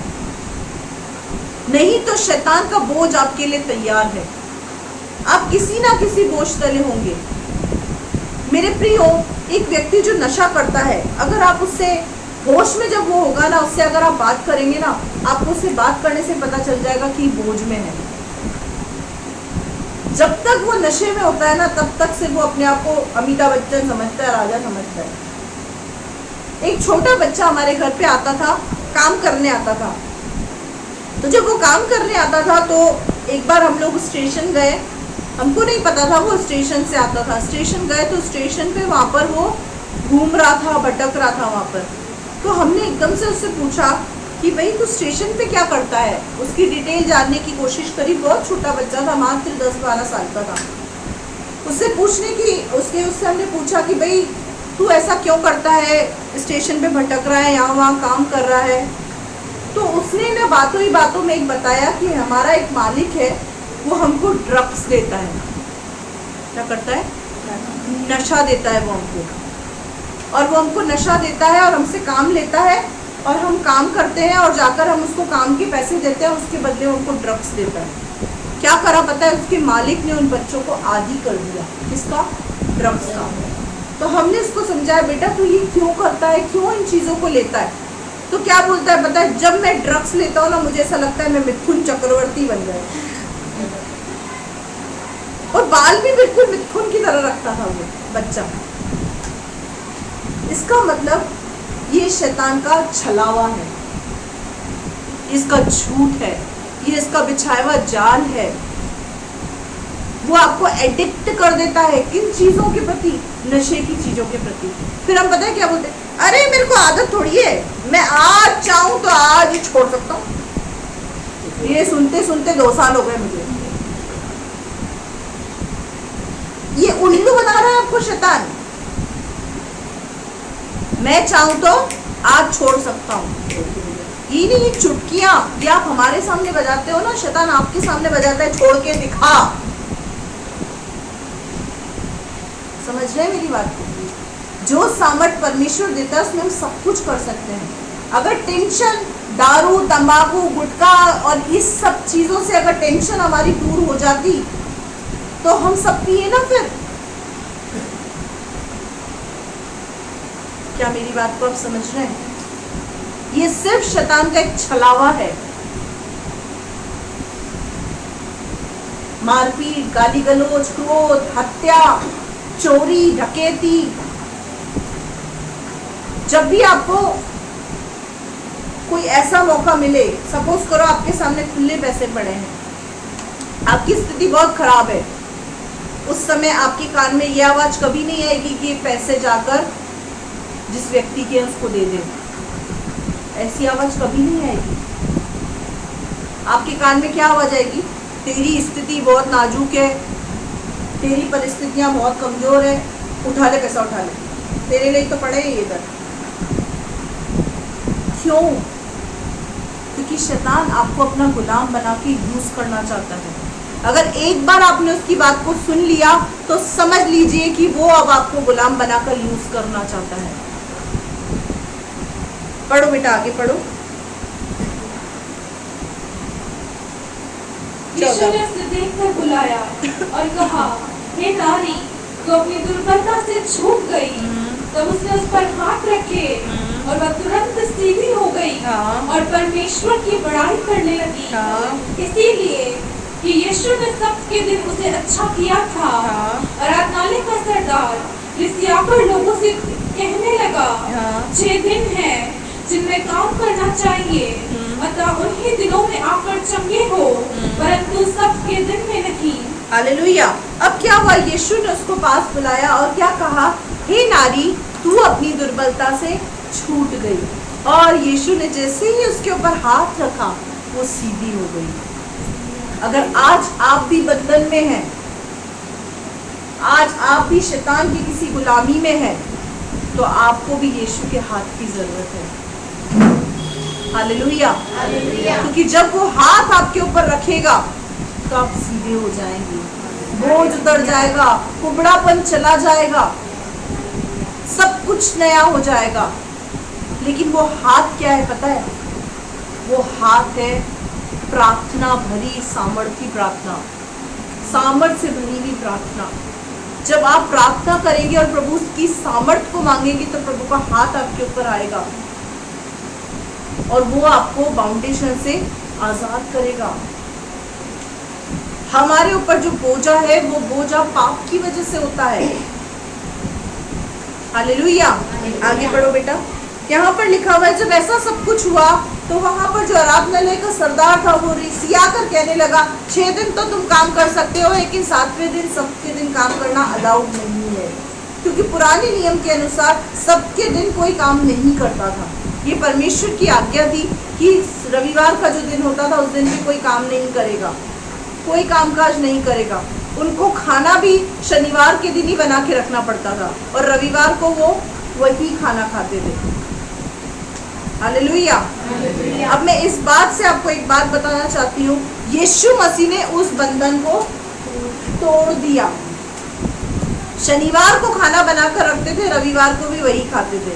नहीं तो शैतान का बोझ आपके लिए तैयार है। आप किसी ना किसी बोझ तले होंगे। मेरे प्रियो, एक व्यक्ति जो नशा करता है, अगर आप उससे होश में जब वो होगा ना, उससे अगर आप बात करेंगे ना, आपको उससे बात करने से पता चल जाएगा कि बोझ में है। जब तक वो नशे में होता है ना, तब तक से वो अपने आप को अमिताभ बच्चन समझता है, राजा समझता है। एक छोटा बच्चा हमारे घर पे आता था, काम करने आता था। तो जब वो काम करने आता था तो एक बार हम लोग स्टेशन गए, हमको नहीं पता था वो स्टेशन से आता था। स्टेशन गए तो स्टेशन पे वहाँ पर वो घूम रहा था, भटक रहा था वहाँ पर। तो हमने एकदम से उससे पूछा कि भाई तू स्टेशन पे क्या करता है। उसकी डिटेल जानने की कोशिश करी। बहुत छोटा बच्चा था, मात्र 10-12 साल का था। उससे उससे हमने पूछा कि भाई तू ऐसा क्यों करता है, स्टेशन पे भटक रहा है, यहाँ वहाँ काम कर रहा है। तो उसने ना बातों ही बातों में एक बताया कि हमारा एक मालिक है, वो हमको ड्रग्स देता है। क्या करता है? नशा देता है वो हमको, और वो हमको नशा देता है और हमसे काम लेता है, और हम काम करते हैं और जाकर हम उसको काम के पैसे देते हैं, उसके बदले वो हमको ड्रग्स देता है। क्या करा पता है? उसके मालिक ने उन बच्चों को आदी कर दिया। किसका? ड्रग्स का। तो हमने उसको समझाया, बेटा तू ये क्यों करता है, क्यों इन चीज़ों को लेता है? तो क्या बोलता है पता है? जब मैं ड्रग्स लेता हूँ ना, मुझे ऐसा लगता है मैं मिथुन चक्रवर्ती बन गया। और बाल भी बिल्कुल मिथुन की तरह रखता था वो बच्चा। इसका मतलब ये शैतान का छलावा है, इसका झूठ है, ये इसका बिछाया हुआ जाल है। वो आपको एडिक्ट कर देता है। किन चीजों के प्रति? नशे की चीजों के प्रति। फिर हम पता है क्या बोलते हैं? अरे मेरे को आदत थोड़ी है, मैं आज चाहूं तो आज ही छोड़ सकता हूँ। ये सुनते सुनते 2 साल हो गए मुझे। ये उल्लू बना रहा है आपको शैतान। मैं चाहूं तो आज छोड़ सकता हूँ। ये नहीं, ये चुटकियां ये आप हमारे सामने बजाते हो ना, शैतान आपके सामने बजाता है, छोड़ के दिखा। समझ रहे हैं मेरी बात को? जो सामर्थ परमेश्वर देता है उसमें हम सब कुछ कर सकते हैं। अगर टेंशन, दारू, तंबाकू, गुटखा और इस सब चीजों से अगर टेंशन हमारी दूर हो जाती तो हम सब पिए ना फिर। क्या मेरी बात को आप समझ रहे हैं? ये सिर्फ शैतान का एक छलावा है। मारपीट, गाली गलौज, क्रोध, हत्या, चोरी, डकैती। जब भी आपको कोई ऐसा मौका मिले, सपोज करो आपके सामने खुले पैसे पड़े हैं, आपकी स्थिति बहुत खराब है, उस समय आपके कान में यह आवाज कभी नहीं आएगी कि ये पैसे जाकर जिस व्यक्ति के उसको दे दे। ऐसी आवाज कभी नहीं आएगी। आपके कान में क्या आवाज आएगी? तेरी स्थिति बहुत नाजुक है, तेरी परिस्थितियां बहुत कमजोर है, उठा ले पैसा, उठा ले, तेरे लिए तो पड़े ये कर। क्यों? क्योंकि शैतान आपको अपना गुलाम बना के यूज करना चाहता है। अगर एक बार आपने उसकी बात को सुन लिया तो समझ लीजिए कि वो अब आपको गुलाम बनाकर यूज करना चाहता है। पढ़ो बेटा, आगे पढ़ो। यीशु ने उसे देखकर बुलाया और कहा, हे नारी, तो अपनी दुर्बलता से छूट गई। तब उसने उस पर हाथ रखे और वह तुरंत सीधी हो गई और परमेश्वर की बड़ाई करने लगी। इसीलिए कि यीशु ने सबके दिन उसे अच्छा किया था। और आराधनालय का सरदार लिसिया पर लोगों से कहने लगा, 6 दिन हैं जिनमें काम करना चाहिए, अतः उन्हीं दिनों में आकर चंगे हो, परंतु सबके दिन में नहीं। हालेलुया। अब क्या हुआ? यीशु ने उसको पास बुलाया और क्या कहा? हे नारी, तू अपनी दुर्बलता से छूट गई। और यीशु ने जैसे ही उसके ऊपर हाथ रखा वो सीधी हो गई। अगर आज आप भी बंधन में हैं, आज आप भी शैतान की किसी गुलामी में हैं, तो आपको भी यीशु के हाथ की जरूरत है। हालेलुया। क्योंकि जब वो हाथ आपके ऊपर रखेगा तो आप सीधे हो जाएंगे, बोझ उतर जाएगा, कुबड़ापन चला जाएगा, सब कुछ नया हो जाएगा। लेकिन वो हाथ क्या है पता है? वो हाथ है प्रार्थना भरी, सामर्थी प्रार्थना, सामर्थ से भरी हुई प्रार्थना। जब आप प्रार्थना करेंगे और प्रभु की सामर्थ को मांगेंगे तो प्रभु का हाथ आपके ऊपर आएगा और वो आपको बाउंडेशन से आजाद करेगा। हमारे ऊपर जो बोझा है वो बोझा पाप की वजह से होता है। हालेलुया। आगे बढ़ो बेटा। यहाँ पर लिखा हुआ है, जब ऐसा सब कुछ हुआ तो वहां पर जो आराधनालय का सरदार था वो रिसिया कर कहने लगा, 6 दिन तो तुम काम कर सकते हो, लेकिन 7वें दिन सबके दिन काम करना अलाउड नहीं है। क्योंकि पुराने नियम के अनुसार सबके दिन कोई काम नहीं करता था। ये परमेश्वर की आज्ञा थी कि रविवार का जो दिन होता था उस दिन भी कोई काम नहीं करेगा, कोई कामकाज नहीं करेगा। उनको खाना भी शनिवार के दिन ही बना के रखना पड़ता था और रविवार को वो वही खाना खाते थे। हालेलुया। अब मैं इस बात से आपको एक बात बताना चाहती हूँ, यीशु मसीह ने उस बंधन को तोड़ दिया। शनिवार को खाना बनाकर रखते थे, रविवार को भी वही खाते थे।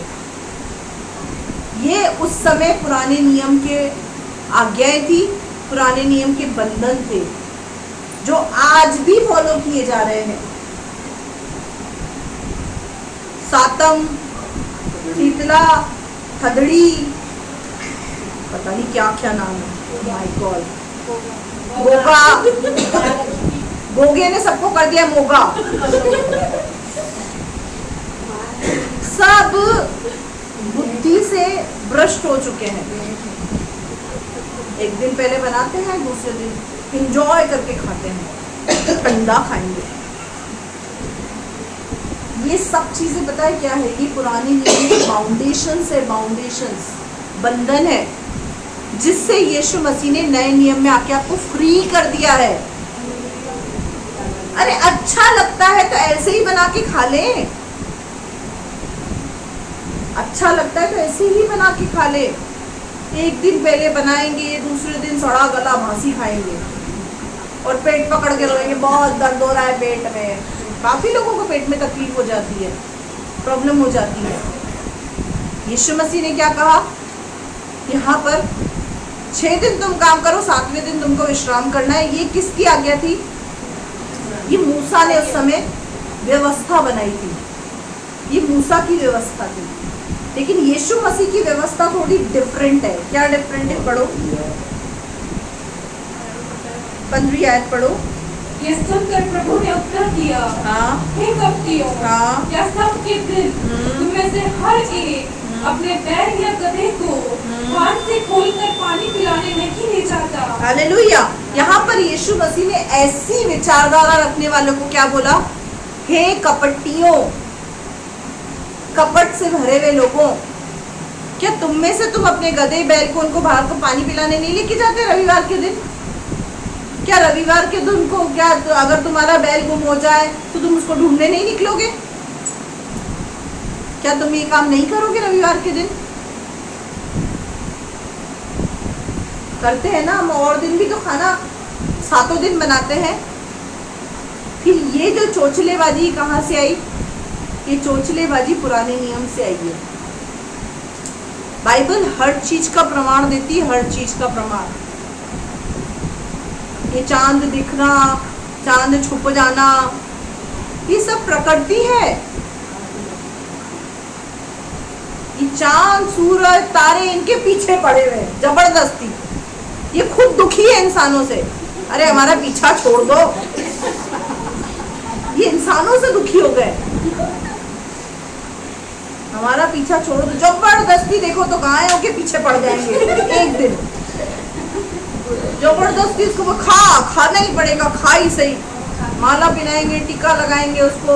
ये उस समय पुराने नियम के आज्ञाएं थी, पुराने नियम के बंधन थे जो आज भी फॉलो किए जा रहे हैं। सातम, शीतला, थदड़ी, पता नहीं क्या क्या नाम है, माय गॉड, गोगा, गोगे ने सबको कर दिया मोगा। सब बुद्धि से भ्रष्ट हो चुके हैं। एक दिन पहले बनाते हैं, दूसरे दिन एंजॉय करके खाते हैं, अंडा खाएंगे। ये सब चीजें पता है क्या है? ये पुराने नियम के बाउंडेशंस है, बाउंडेशंस, बंधन है, जिससे यीशु मसीह ने नए नियम में आके आपको फ्री कर दिया है। अरे अच्छा लगता है तो ऐसे ही बना के खा लें, अच्छा लगता है तो ऐसे ही बना के खा ले। एक दिन पहले बनाएंगे, दूसरे दिन सड़ा गला भासी खाएंगे और पेट पकड़ के रोएंगे, बहुत दर्द हो रहा है पेट में। काफी लोगों को पेट में तकलीफ हो जाती है, प्रॉब्लम हो जाती है। यीशु मसीह ने क्या कहा यहाँ पर? 6 दिन तुम काम करो, 7वें दिन तुमको विश्राम करना है। ये किसकी आज्ञा थी? ये मूसा ने उस समय व्यवस्था बनाई थी, ये मूसा की व्यवस्था थी। लेकिन यीशु मसीह की व्यवस्था थोड़ी डिफरेंट है। क्या डिफरेंट है? पढ़ो, 15वीं आयत पढ़ो। ये सुनकर प्रभु ने उत्तर दिया, हे कपटियों, क्या सबके दिन तुम में से हर एक अपने बैल या गधे को हाथ से खोलकर पानी पिलाने नहीं ले जाता? हालेलुया। यहाँ पर यीशु मसीह ने ऐसी विचारधारा रखने वालों को क्या बोला? हे कपटियों, कपट से भरे हुए लोगों, क्या तुम में से तुम अपने गधे बैल को उनको बाहर को पानी पिलाने नहीं लेके जाते रविवार के दिन? क्या रविवार के दिन को क्या अगर तुम्हारा बैल गुम हो जाए तो तुम उसको ढूंढने नहीं निकलोगे? क्या तुम ये काम नहीं करोगे रविवार के दिन? करते हैं ना हम, और दिन भी तो खाना 7 दिन बनाते हैं। फिर ये जो चोचलेबाजी कहाँ से आई? ये चोचलेबाजी पुराने नियम से आई है। बाइबल हर चीज का प्रमाण देती है, हर चीज का प्रमाण। ये चांद दिखना, चांद छुप जाना, ये सब प्रकृति है। ये चांद, सूरज, तारे इनके पीछे पड़े हुए हैं जबरदस्ती। ये खुद दुखी है इंसानों से, अरे हमारा पीछा छोड़ दो। ये इंसानों से दुखी हो गए, हमारा पीछा छोड़ दो। जबरदस्ती देखो तो गायों के पीछे पड़ जाएंगे एक दिन, जबरदस्ती इसको वो खाना ही पड़ेगा, खा ही सही। माला पहनाएंगे, टीका लगाएंगे, उसको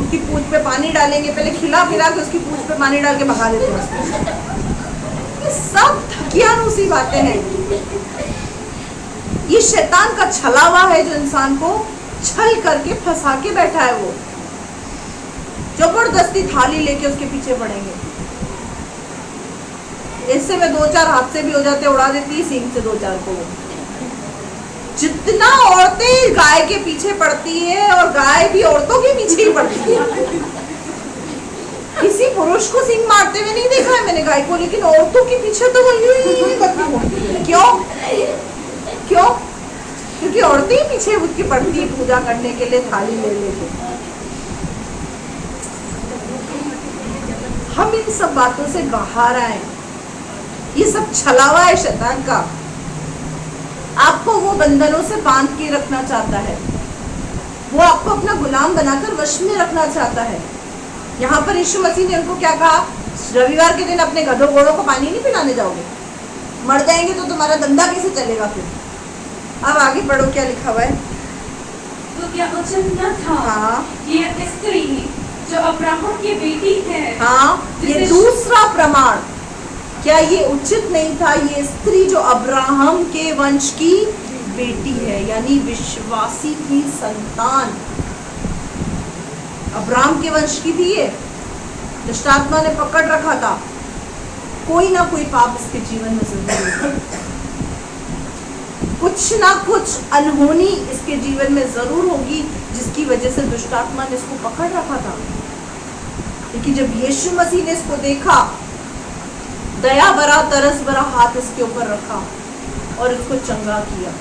उसकी पूंछ पे पानी डालेंगे, पहले खिला पिला के उसकी पूंछ पे पानी डाल के भगा देते हैं। ये सब थकियानुसी बातें हैं। ये शैतान का छलावा है जो इंसान को छल करके फंसा के बैठा है। वो जबरदस्ती थाली लेके उसके पीछे पड़ेंगे। इससे में 2-4 हादसे भी हो जाते, उड़ा देती है सींग से 2-4 को। जितना औरतें गाय के पीछे पड़ती है और गाय भी औरतों के पीछे ही पड़ती है। किसी पुरुष को सींग मारते हुए नहीं देखा है मैंने गाय को, लेकिन औरतों के पीछे तो वो यूं करती होती है। क्यों? क्यों? क्योंकि औरतें ही पीछे उसकी पड़ती है पूजा करने के लिए थाली ले लेके। हम इन सब बातों से बाहर आए। ये सब छलावा है शैतान का। आपको वो बंधनों से बांध के रखना चाहता है, वो आपको अपना गुलाम बनाकर वश में रखना चाहता है। यहाँ पर यीशु मसीह ने उनको क्या कहा? रविवार के दिन अपने गधों घोड़ों को पानी नहीं पिलाने जाओगे, मर जाएंगे तो तुम्हारा धंधा कैसे चलेगा फिर। अब आगे पढ़ो क्या लिखा हुआ है। तो क्या उचित न था हाँ, ये स्त्री जो अब्राहम की बेटी है, हाँ, ये दूसरा प्रमाण। क्या ये उचित नहीं था? ये स्त्री जो अब्राहम के वंश की बेटी है, यानी विश्वासी की संतान, अब्राहम के वंश की थी। ये दुष्ट आत्मा ने पकड़ रखा था। कोई ना कोई पाप इसके जीवन में जरूर होगा, कुछ ना कुछ अनहोनी इसके जीवन में जरूर होगी, जिसकी वजह से दुष्ट आत्मा ने इसको पकड़ रखा था। लेकिन जब यीशु मसीह ने इसको देखा, दया भरा तरस भरा हाथ इसके ऊपर रखा और इसको चंगा किया।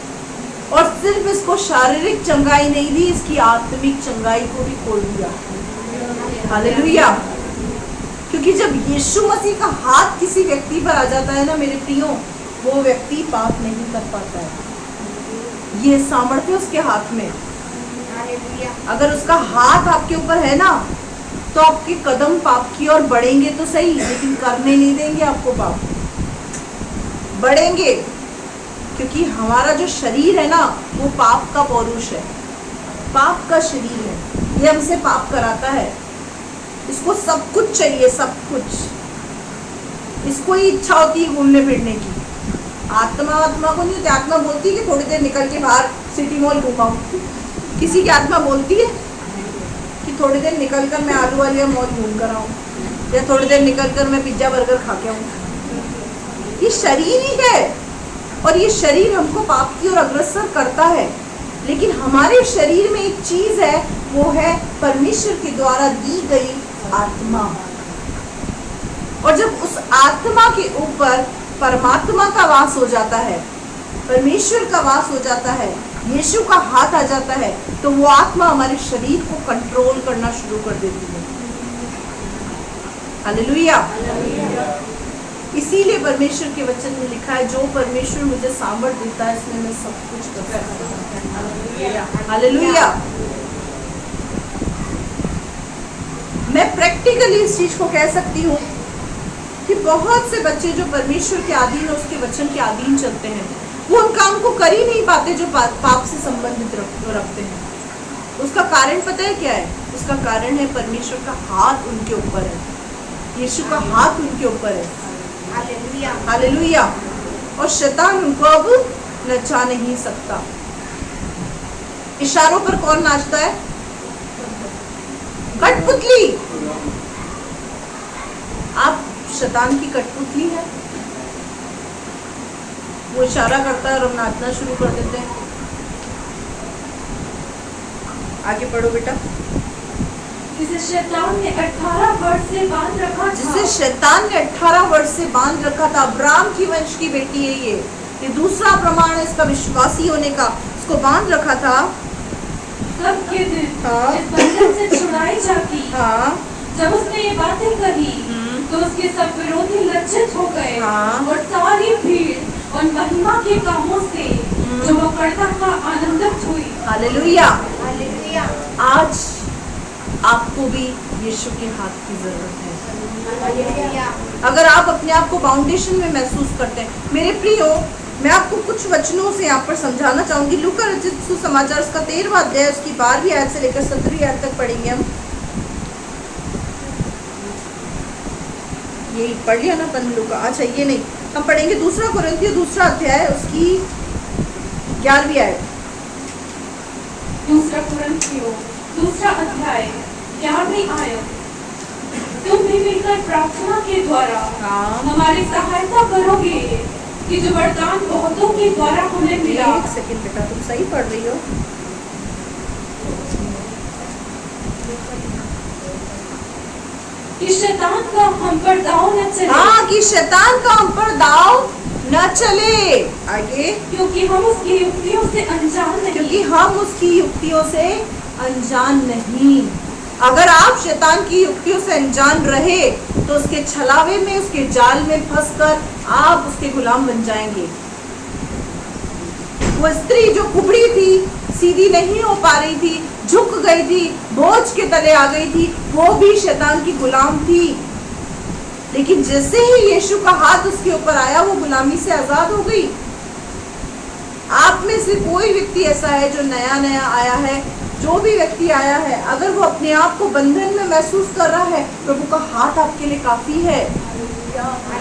और सिर्फ इसको शारीरिक चंगाई नहीं दी, इसकी आत्मिक चंगाई को भी खोल दिया। हालेलुया। क्योंकि जब यीशु मसीह का हाथ किसी व्यक्ति पर आ जाता है ना मेरे प्रियो, वो व्यक्ति पाप नहीं कर पाता है। ये सामर्थ्य उसके हाथ में। अगर उसका हाथ आपके ऊपर है ना, तो आपके कदम पाप की ओर बढ़ेंगे तो सही, लेकिन करने नहीं देंगे आपको पाप। बढ़ेंगे, क्योंकि हमारा जो शरीर है ना, वो पाप का पौरुष है, पाप का शरीर है। ये हमसे पाप कराता है। इसको सब कुछ चाहिए, सब कुछ। इसको ही इच्छा होती है घूमने फिरने की। आत्मा को नहीं होती। आत्मा बोलती है कि थोड़ी देर निकल के बाहर सिटी मॉल घूमाऊं। किसी की आत्मा बोलती है कि थोड़ी देर निकल कर मैं आलू वालिया मॉल घूम कर आऊँ, या थोड़ी देर निकल कर मैं पिज्जा बर्गर खा के आऊँ। ये शरीर ही है, और ये शरीर हमको पाप की ओर अग्रसर करता है। लेकिन हमारे शरीर में एक चीज है, वो है परमेश्वर के द्वारा दी गई आत्मा। और जब उस आत्मा के ऊपर परमात्मा का वास हो जाता है, परमेश्वर का वास हो जाता है, यीशु का हाथ आ जाता है, तो वो आत्मा हमारे शरीर को कंट्रोल करना शुरू कर देती है। हालेलुया। इसीलिए परमेश्वर के वचन में लिखा है, जो परमेश्वर मुझे सामर्थ देता है, इसमें मैं सब कुछ कर सकता हूं। हालेलुया। मैं प्रैक्टिकली इस चीज को कह सकती हूँ कि बहुत से बच्चे जो परमेश्वर के अधीन और उसके वचन के अधीन चलते हैं, वो उन काम को कर ही नहीं पाते जो पाप से संबंधित रखते हैं। उसका कारण पता है क्या है? उसका कारण है परमेश्वर का हाथ उनके ऊपर है, यीशु का हाथ उनके ऊपर है। Hallelujah, hallelujah. और शैतान उनको अब नचा नहीं सकता। इशारों पर कौन नाचता है? कठपुतली। आप शैतान की कठपुतली है। वो इशारा करता है और हम नाचना शुरू कर देते हैं। आगे पढ़ो बेटा। जिसे शैतान ने 18 वर्ष से बांध रखा था, जिसे शैतान ने 18 वर्ष से बांध रखा था। अब्राहम की वंश की बेटी है ये दूसरा प्रमाण है इसका विश्वासी होने का। इसको बांध रखा था तब के दिन हाँ। इस बंधन से छुड़ाई जाती। हाँ जब उसने ये बातें कही तो उसके सब विरोधी लज्जित हो गए हाँ। और सारी भीड़ और महिमा के कामों से जो वो करता था आनंदित हुई। हालेलुया। आज आपको भी यीशु के हाथ की जरूरत है। अगर आप अपने आप को फाउंडेशन में महसूस करते हैं। मेरे प्रियो, मैं आपको कुछ वचनों से यहाँ पर समझाना चाहूंगी। लूका रचित सुसमाचार उसका 13वां अध्याय उसकी 12वीं आयत से लेकर 17वीं आयत तक पढ़ेंगे हम। यही पढ़ लिया ना अपन लूका? अच्छा ये नहीं, हम पढ़ेंगे दूसरा कुरिन्थियों दूसरा अध्याय उसकी 11वीं आयत। दूसरा कुरिन्थियों दूसरा अध्याय 11वीं आयत। तुम भी मिलकर प्रार्थना के द्वारा हाँ। हमारी सहायता करोगे कि जो वरदान बहुतों के द्वारा हमें मिला। एक सेकंड बेटा, तुम सही पढ़ रही हो? कि शैतान का हम पर दाव न चले। हाँ, कि शैतान का हम पर दाव न चले। आगे, क्योंकि हम उसकी युक्तियों से अनजान नहीं। क्योंकि हम उसकी युक्तियों से अनजान नहीं। अगर आप शैतान की युक्तियों से अनजान रहे तो उसके छलावे में, उसके जाल में फंसकर आप उसके गुलाम बन जाएंगे। वो स्त्री जो कुबड़ी थी, सीधी नहीं हो पा रही थी, झुक गई थी, बोझ के तले आ गई थी, वो भी शैतान की गुलाम थी। लेकिन जैसे ही यीशु का हाथ उसके ऊपर आया, वो गुलामी से आजाद हो गई। आप में से कोई व्यक्ति ऐसा है जो नया नया आया है, जो भी व्यक्ति आया है, अगर वो अपने आप को बंधन में महसूस कर रहा है, प्रभु का हाथ आपके लिए काफी है।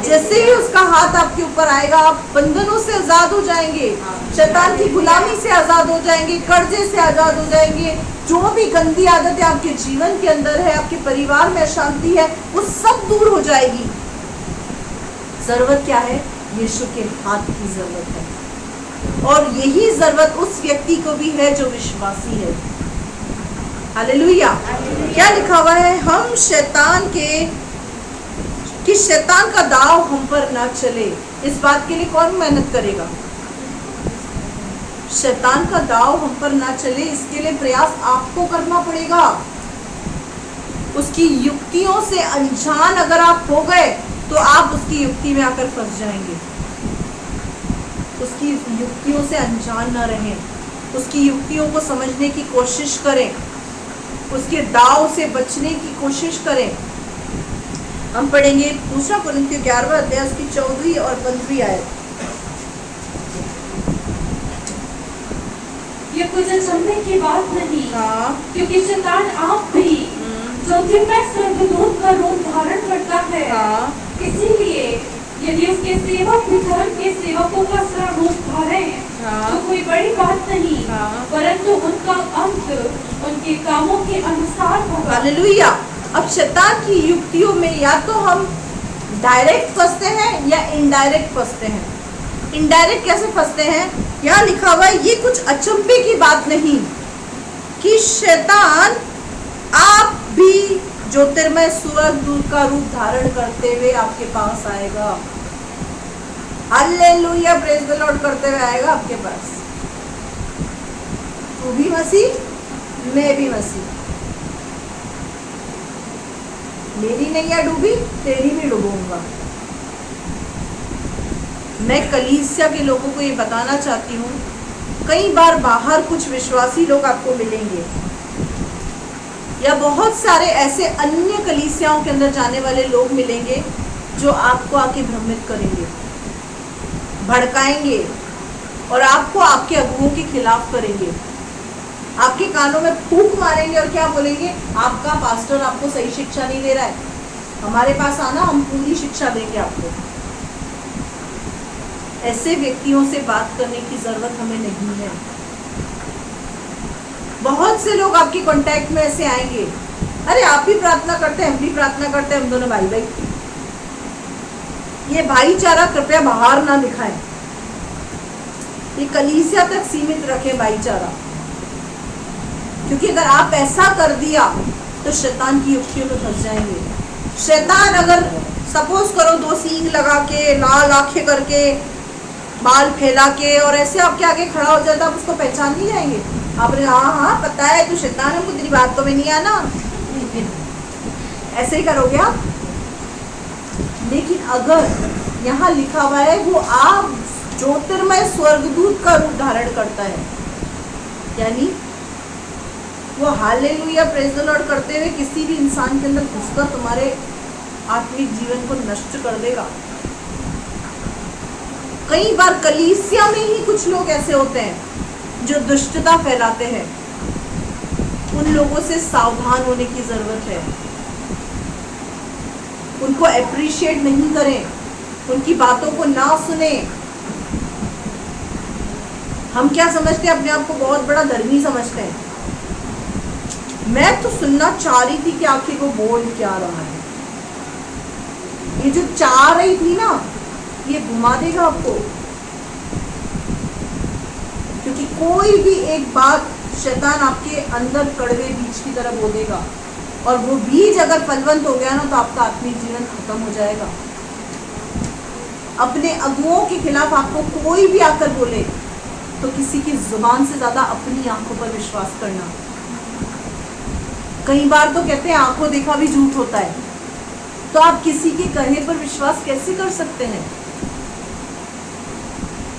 जैसे ही उसका हाथ आपके ऊपर आएगा, आप बंधनों से आजाद हो जाएंगे, शैतान की गुलामी से आजाद हो जाएंगे, कर्जे से आजाद हो जाएंगे। जो भी गंदी आदतें आपके जीवन के अंदर है, आपके परिवार में अशांति है, वो सब दूर हो जाएगी। जरूरत क्या है? यीशु के हाथ की जरूरत है। और यही जरूरत उस व्यक्ति को भी है जो विश्वासी है। हालेलुया। क्या लिखा हुआ है? हम शैतान कि शैतान का दाव हम पर ना चले। इस बात के लिए कौन मेहनत करेगा? शैतान का दाव हम पर ना चले, इसके लिए प्रयास आपको करना पड़ेगा। उसकी युक्तियों से अनजान अगर आप हो गए तो आप उसकी युक्ति में आकर फंस जाएंगे। उसकी युक्तियों से अनजान ना रहें, उसकी युक्तियों को समझने की कोशिश करें, उसके दाव से बचने की कोशिश करें। हम पढ़ेंगे दूसरा कुरिन्थियों 11वां अध्याय उसकी 14वीं और 15वीं आयत। ये कुछ अचंभे की बात नहीं। हाँ। क्योंकि शैतान आप भी जो दिन में स्वर्गदूत का रूप धारण करता है, हाँ। इसीलिए यदि उसके सेवक भी धर्म के सेवकों का सा रूप धारे हाँ। तो कोई बड़ी बात नहीं, हाँ। परंतु उनका अंत उनके कामों के अनुसार होगा। हालेलुया। अब शैतान की युक्तियों में या तो हम डायरेक्ट फंसते हैं या इनडायरेक्ट फंसते हैं। इनडायरेक्ट कैसे फंसते हैं? यहाँ लिखा हुआ है, ये कुछ अचंभे की बात नहीं कि शैतान आप भी ज्योतिर्मय स्वर्गदूत का रूप धारण करते हुए आपके पास आएगा। हालेलुया, प्रेज द लॉर्ड करते हुए आएगा आपके पास। तू भी मसीह, मैं भी मसीह। मेरी नैया डूबी, तेरी भी डूबूंगा। मैं कलीसिया के लोगों को ये बताना चाहती हूँ, कई बार बाहर कुछ विश्वासी लोग आपको मिलेंगे या बहुत सारे ऐसे अन्य कलीसियाओं के अंदर जाने वाले लोग मिलेंगे जो आपको आके भ्रमित करेंगे, भड़काएंगे और आपको आपके अगुओं के खिलाफ करेंगे। आपके कानों में फूंक मारेंगे और क्या बोलेंगे? आपका पास्टर आपको सही शिक्षा नहीं दे रहा है, हमारे पास आना, हम पूरी शिक्षा देंगे आपको। ऐसे व्यक्तियों से बात करने की जरूरत हमें नहीं है। बहुत से लोग आपके कांटेक्ट में ऐसे आएंगे, अरे आप भी प्रार्थना करते हैं, हम भी प्रार्थना करते हैं, हम दोनों भाई भाई। ये भाईचारा कृपया बाहर ना दिखाएं। ये कलीसिया तक सीमित रखें भाईचारा, क्योंकि अगर आप ऐसा कर दिया तो शैतान की युक्तियों में फंस जाएंगे। शैतान अगर सपोज करो 2 सींग लगा के, लाल आंखें करके, बाल फैला के और ऐसे आपके आगे खड़ा हो जाता, आप उसको पहचान नहीं जाएंगे। आपने हाँ पता है तू शैतान है, हमको तेरी बातों में नहीं आना, ऐसे ही करोगे आप। लेकिन अगर यहाँ लिखा हुआ है वो आप ज्योतिर्मय स्वर्गदूत का रूप धारण करता है, यानी वो हालेलुया प्रेज़ द लॉर्ड करते हुए किसी भी इंसान के अंदर घुसकर तुम्हारे आत्मिक जीवन को नष्ट कर देगा। कई बार कलीसिया में ही कुछ लोग ऐसे होते हैं जो दुष्टता फैलाते हैं, उन लोगों से सावधान होने की जरूरत है। उनको एप्रिशिएट नहीं करें, उनकी बातों को ना सुने। हम क्या समझते हैं, अपने आप को बहुत बड़ा धर्मी समझते हैं। मैं तो सुनना चाह रही थी कि आखिर वो बोल क्या रहा है। ये जो चाह रही थी ना, ये घुमा देगा आपको, क्योंकि कोई भी एक बात शैतान आपके अंदर कड़वे बीज की तरह बो देगा, और वो बीज अगर फलवंत हो गया ना तो आपका आत्मिक जीवन खत्म हो जाएगा। अपने अगुओं के खिलाफ आपको कोई भी आकर बोले तो किसी की जुबान से ज्यादा अपनी आंखों पर विश्वास करना। कई बार तो कहते हैं आंखों देखा भी झूठ होता है, तो आप किसी के कहे पर विश्वास कैसे कर सकते हैं।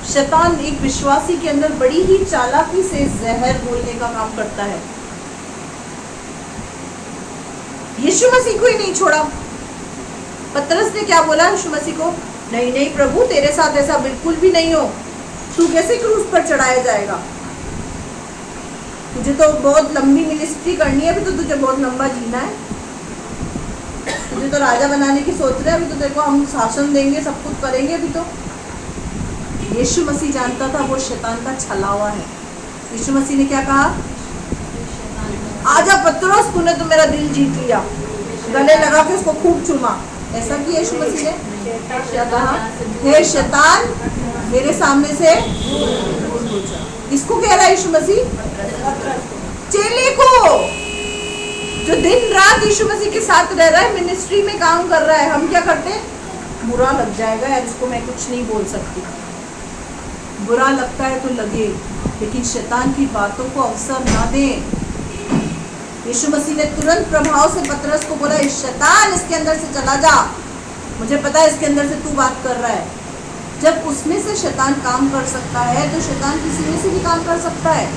शैतान एक विश्वासी के अंदर बड़ी ही चालाकी से जहर बोलने का काम करता है। यीशु मसीह को ही नहीं छोड़ा। पतरस ने क्या बोला यीशु मसीह को, नहीं नहीं प्रभु तेरे साथ ऐसा बिल्कुल भी नहीं हो, तू कैसे क्रूस पर चढ़ाया जाएगा। तुझे तो बहुत लंबी मिनिस्ट्री करनी है, अभी तो तुझे बहुत लंबा जीना है, तुझे तो राजा बनाने की सोच रहे हैं, अभी तो तेरे को हम शासन देंगे, सब कुछ करेंगे। अभी तो यीशु मसीह जानता था वो शैतान का छलावा है। यीशु मसीह ने क्या कहा, आजा पतरस तूने तो मेरा दिल जीत लिया, गले लगा के उसको खूब चूमा। ऐसा किया यीशु मसीह ने, क्या कहा, हे शैतान मेरे सामने से दूर हो जा। किसको कह रहा है यीशु मसीह, चेले को, जो दिन रात यीशु मसीह के साथ रह रहा है, मिनिस्ट्री में काम कर रहा है। हम क्या करते हैं, बुरा लग जाएगा यार इसको, मैं कुछ नहीं बोल सकती। बुरा लगता है तो लगे, लेकिन शैतान की बातों को अवसर ना दें। यीशु मसीह ने तुरंत प्रभाव से पतरस को बोला, इस शैतान इसके अंदर से चला जा, मुझे पता है इसके अंदर से तू बात कर रहा है। जब उसमें से शैतान काम कर सकता है तो शैतान किसी में से भी काम कर सकता है।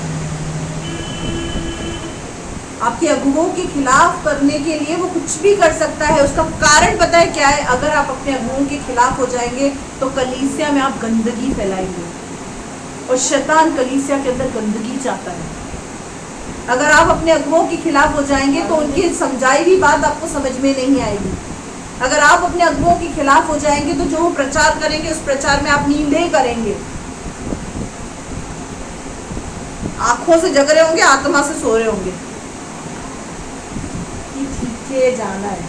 आपके अगुओं के खिलाफ करने के लिए वो कुछ भी कर सकता है। उसका कारण पता है क्या है, अगर आप अपने अगुओं के खिलाफ हो जाएंगे तो कलीसिया में आप गंदगी फैलाएंगे, और शैतान कलीसिया के अंदर गंदगी चाहता है। अगर आप अपने अगुओं के खिलाफ हो जाएंगे तो उनकी समझाई हुई बात आपको समझ में नहीं आएगी। अगर आप अपने अगुओं के खिलाफ हो जाएंगे तो जो वो प्रचार करेंगे उस प्रचार में आप नींदें करेंगे, आंखों से जग रहे होंगे, आत्मा से सो रहे होंगे। ठीक है, जाना है।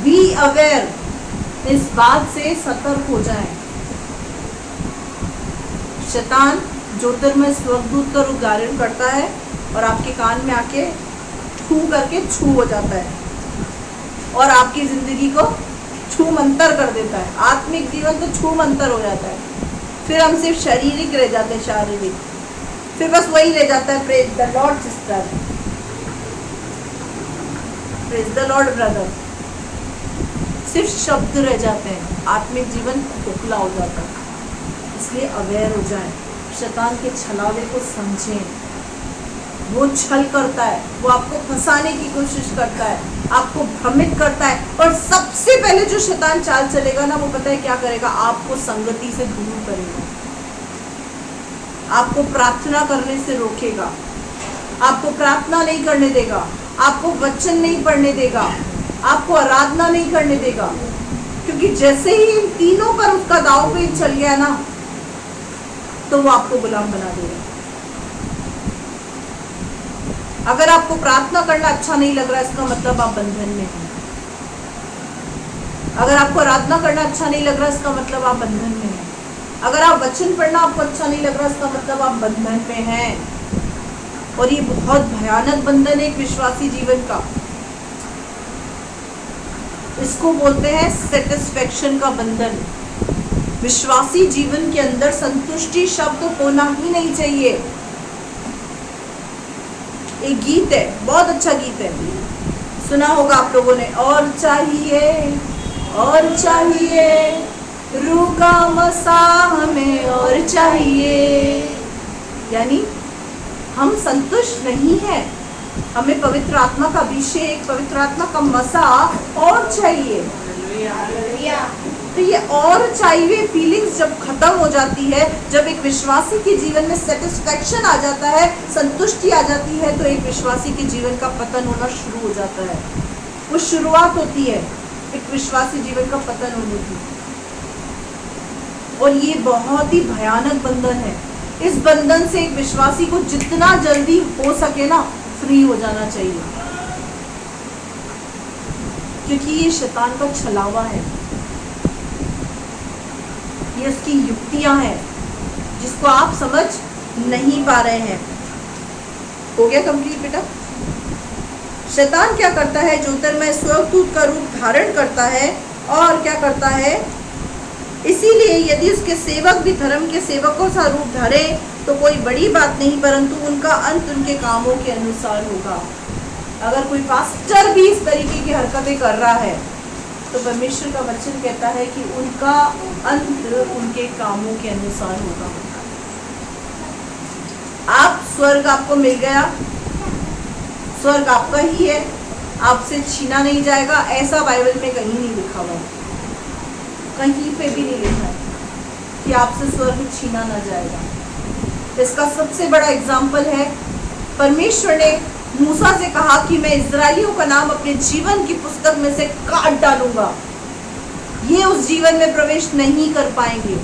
बी अवेयर, इस बात से सतर्क हो जाएं। शैतान ज्योतिर्मय स्वर्गदूत का रूप धारण करता है और आपके कान में आके छू करके छू हो जाता है और आपकी जिंदगी को छू मंतर कर देता है। आत्मिक जीवन तो छू मंतर हो जाता है। फिर हम सिर्फ शारीरिक रह जाते हैं, शारीरिक, फिर बस वही रह जाता है, praise the Lord sister, praise the Lord brother, सिर्फ शब्द रह जाते हैं, आत्मिक जीवन खोखला हो जाता है। इसलिए अवेयर हो जाएं, शैतान के छलावे को समझें। वो छल करता है, वो आपको फंसाने की कोशिश करता है, आपको भ्रमित करता है, और सबसे पहले जो शैतान चाल चलेगा ना, वो पता है क्या करेगा, आपको संगति से दूर करेगा, आपको प्रार्थना करने से रोकेगा, आपको प्रार्थना नहीं करने देगा, आपको वचन नहीं पढ़ने देगा, आपको आराधना नहीं करने देगा। क्योंकि जैसे ही इन तीनों पर उसका दाव पेच चल गया ना, तो वो आपको गुलाम बना देगा। अगर आपको प्रार्थना करना अच्छा नहीं लग रहा है, इसका मतलब आप बंधन में हैं। अगर आपको आराधना करना अच्छा नहीं लग रहा है, इसका मतलब आप बंधन में हैं। अगर आप वचन पढ़ना आपको अच्छा नहीं लग रहा, इसका मतलब आप बंधन में हैं, और ये बहुत भयानक बंधन है एक विश्वासी जीवन का। इसको बोलते हैं सेटिस्फेक्शन का बंधन। विश्वासी जीवन के अंदर संतुष्टि शब्द होना ही नहीं चाहिए। एक गीत है, बहुत अच्छा गीत है, सुना होगा आप लोगों ने, और चाहिए रूह का मसा हमें और चाहिए। यानी हम संतुष्ट नहीं हैं, हमें पवित्र आत्मा का अभिषेक, पवित्र आत्मा का मसा और चाहिए। तो ये और चाहिए फीलिंग्स जब खत्म हो जाती है, जब एक विश्वासी के जीवन में सेटिस्फेक्शन आ जाता है, संतुष्टि आ जाती है, तो एक विश्वासी के जीवन का पतन होना शुरू हो जाता है। वो शुरुआत होती है एक विश्वासी जीवन का पतन होने की, और ये बहुत ही भयानक बंधन है। इस बंधन से एक विश्वासी को जितना जल्दी हो सके ना फ्री हो जाना चाहिए, क्योंकि ये शैतान का छलावा है, ये उसकी युक्तियां हैं जिसको आप समझ नहीं पा रहे हैं। हो गया कंप्लीट बेटा? शैतान क्या करता है? ज्योतिर्मय स्वर्गदूत का रूप धारण करता है, और क्या करता है? इसीलिए यदि उसके सेवक भी धर्म के सेवकों सा रूप धरे तो कोई बड़ी बात नहीं, परंतु उनका अंत उनके कामों के अनुसार होगा। अगर कोई पास्टर भी इस तरीके की हरकतें कर रहा है तो परमेश्वर का वचन कहता है कि उनका अंत उनके कामों के अनुसार होगा। आप स्वर्ग आपको मिल गया, स्वर्ग आपका ही है, आपसे छीना नहीं जाएगा, ऐसा बाइबल में कहीं नहीं लिखा हुआ, कहीं पे भी नहीं लिखा है कि आपसे स्वर्ग छीना ना जाएगा। इसका सबसे बड़ा एग्जाम्पल है, परमेश्वर ने मूसा से कहा कि मैं इजरायलियों का नाम अपने जीवन की पुस्तक में से काट डालूंगा, ये उस जीवन में प्रवेश नहीं कर पाएंगे।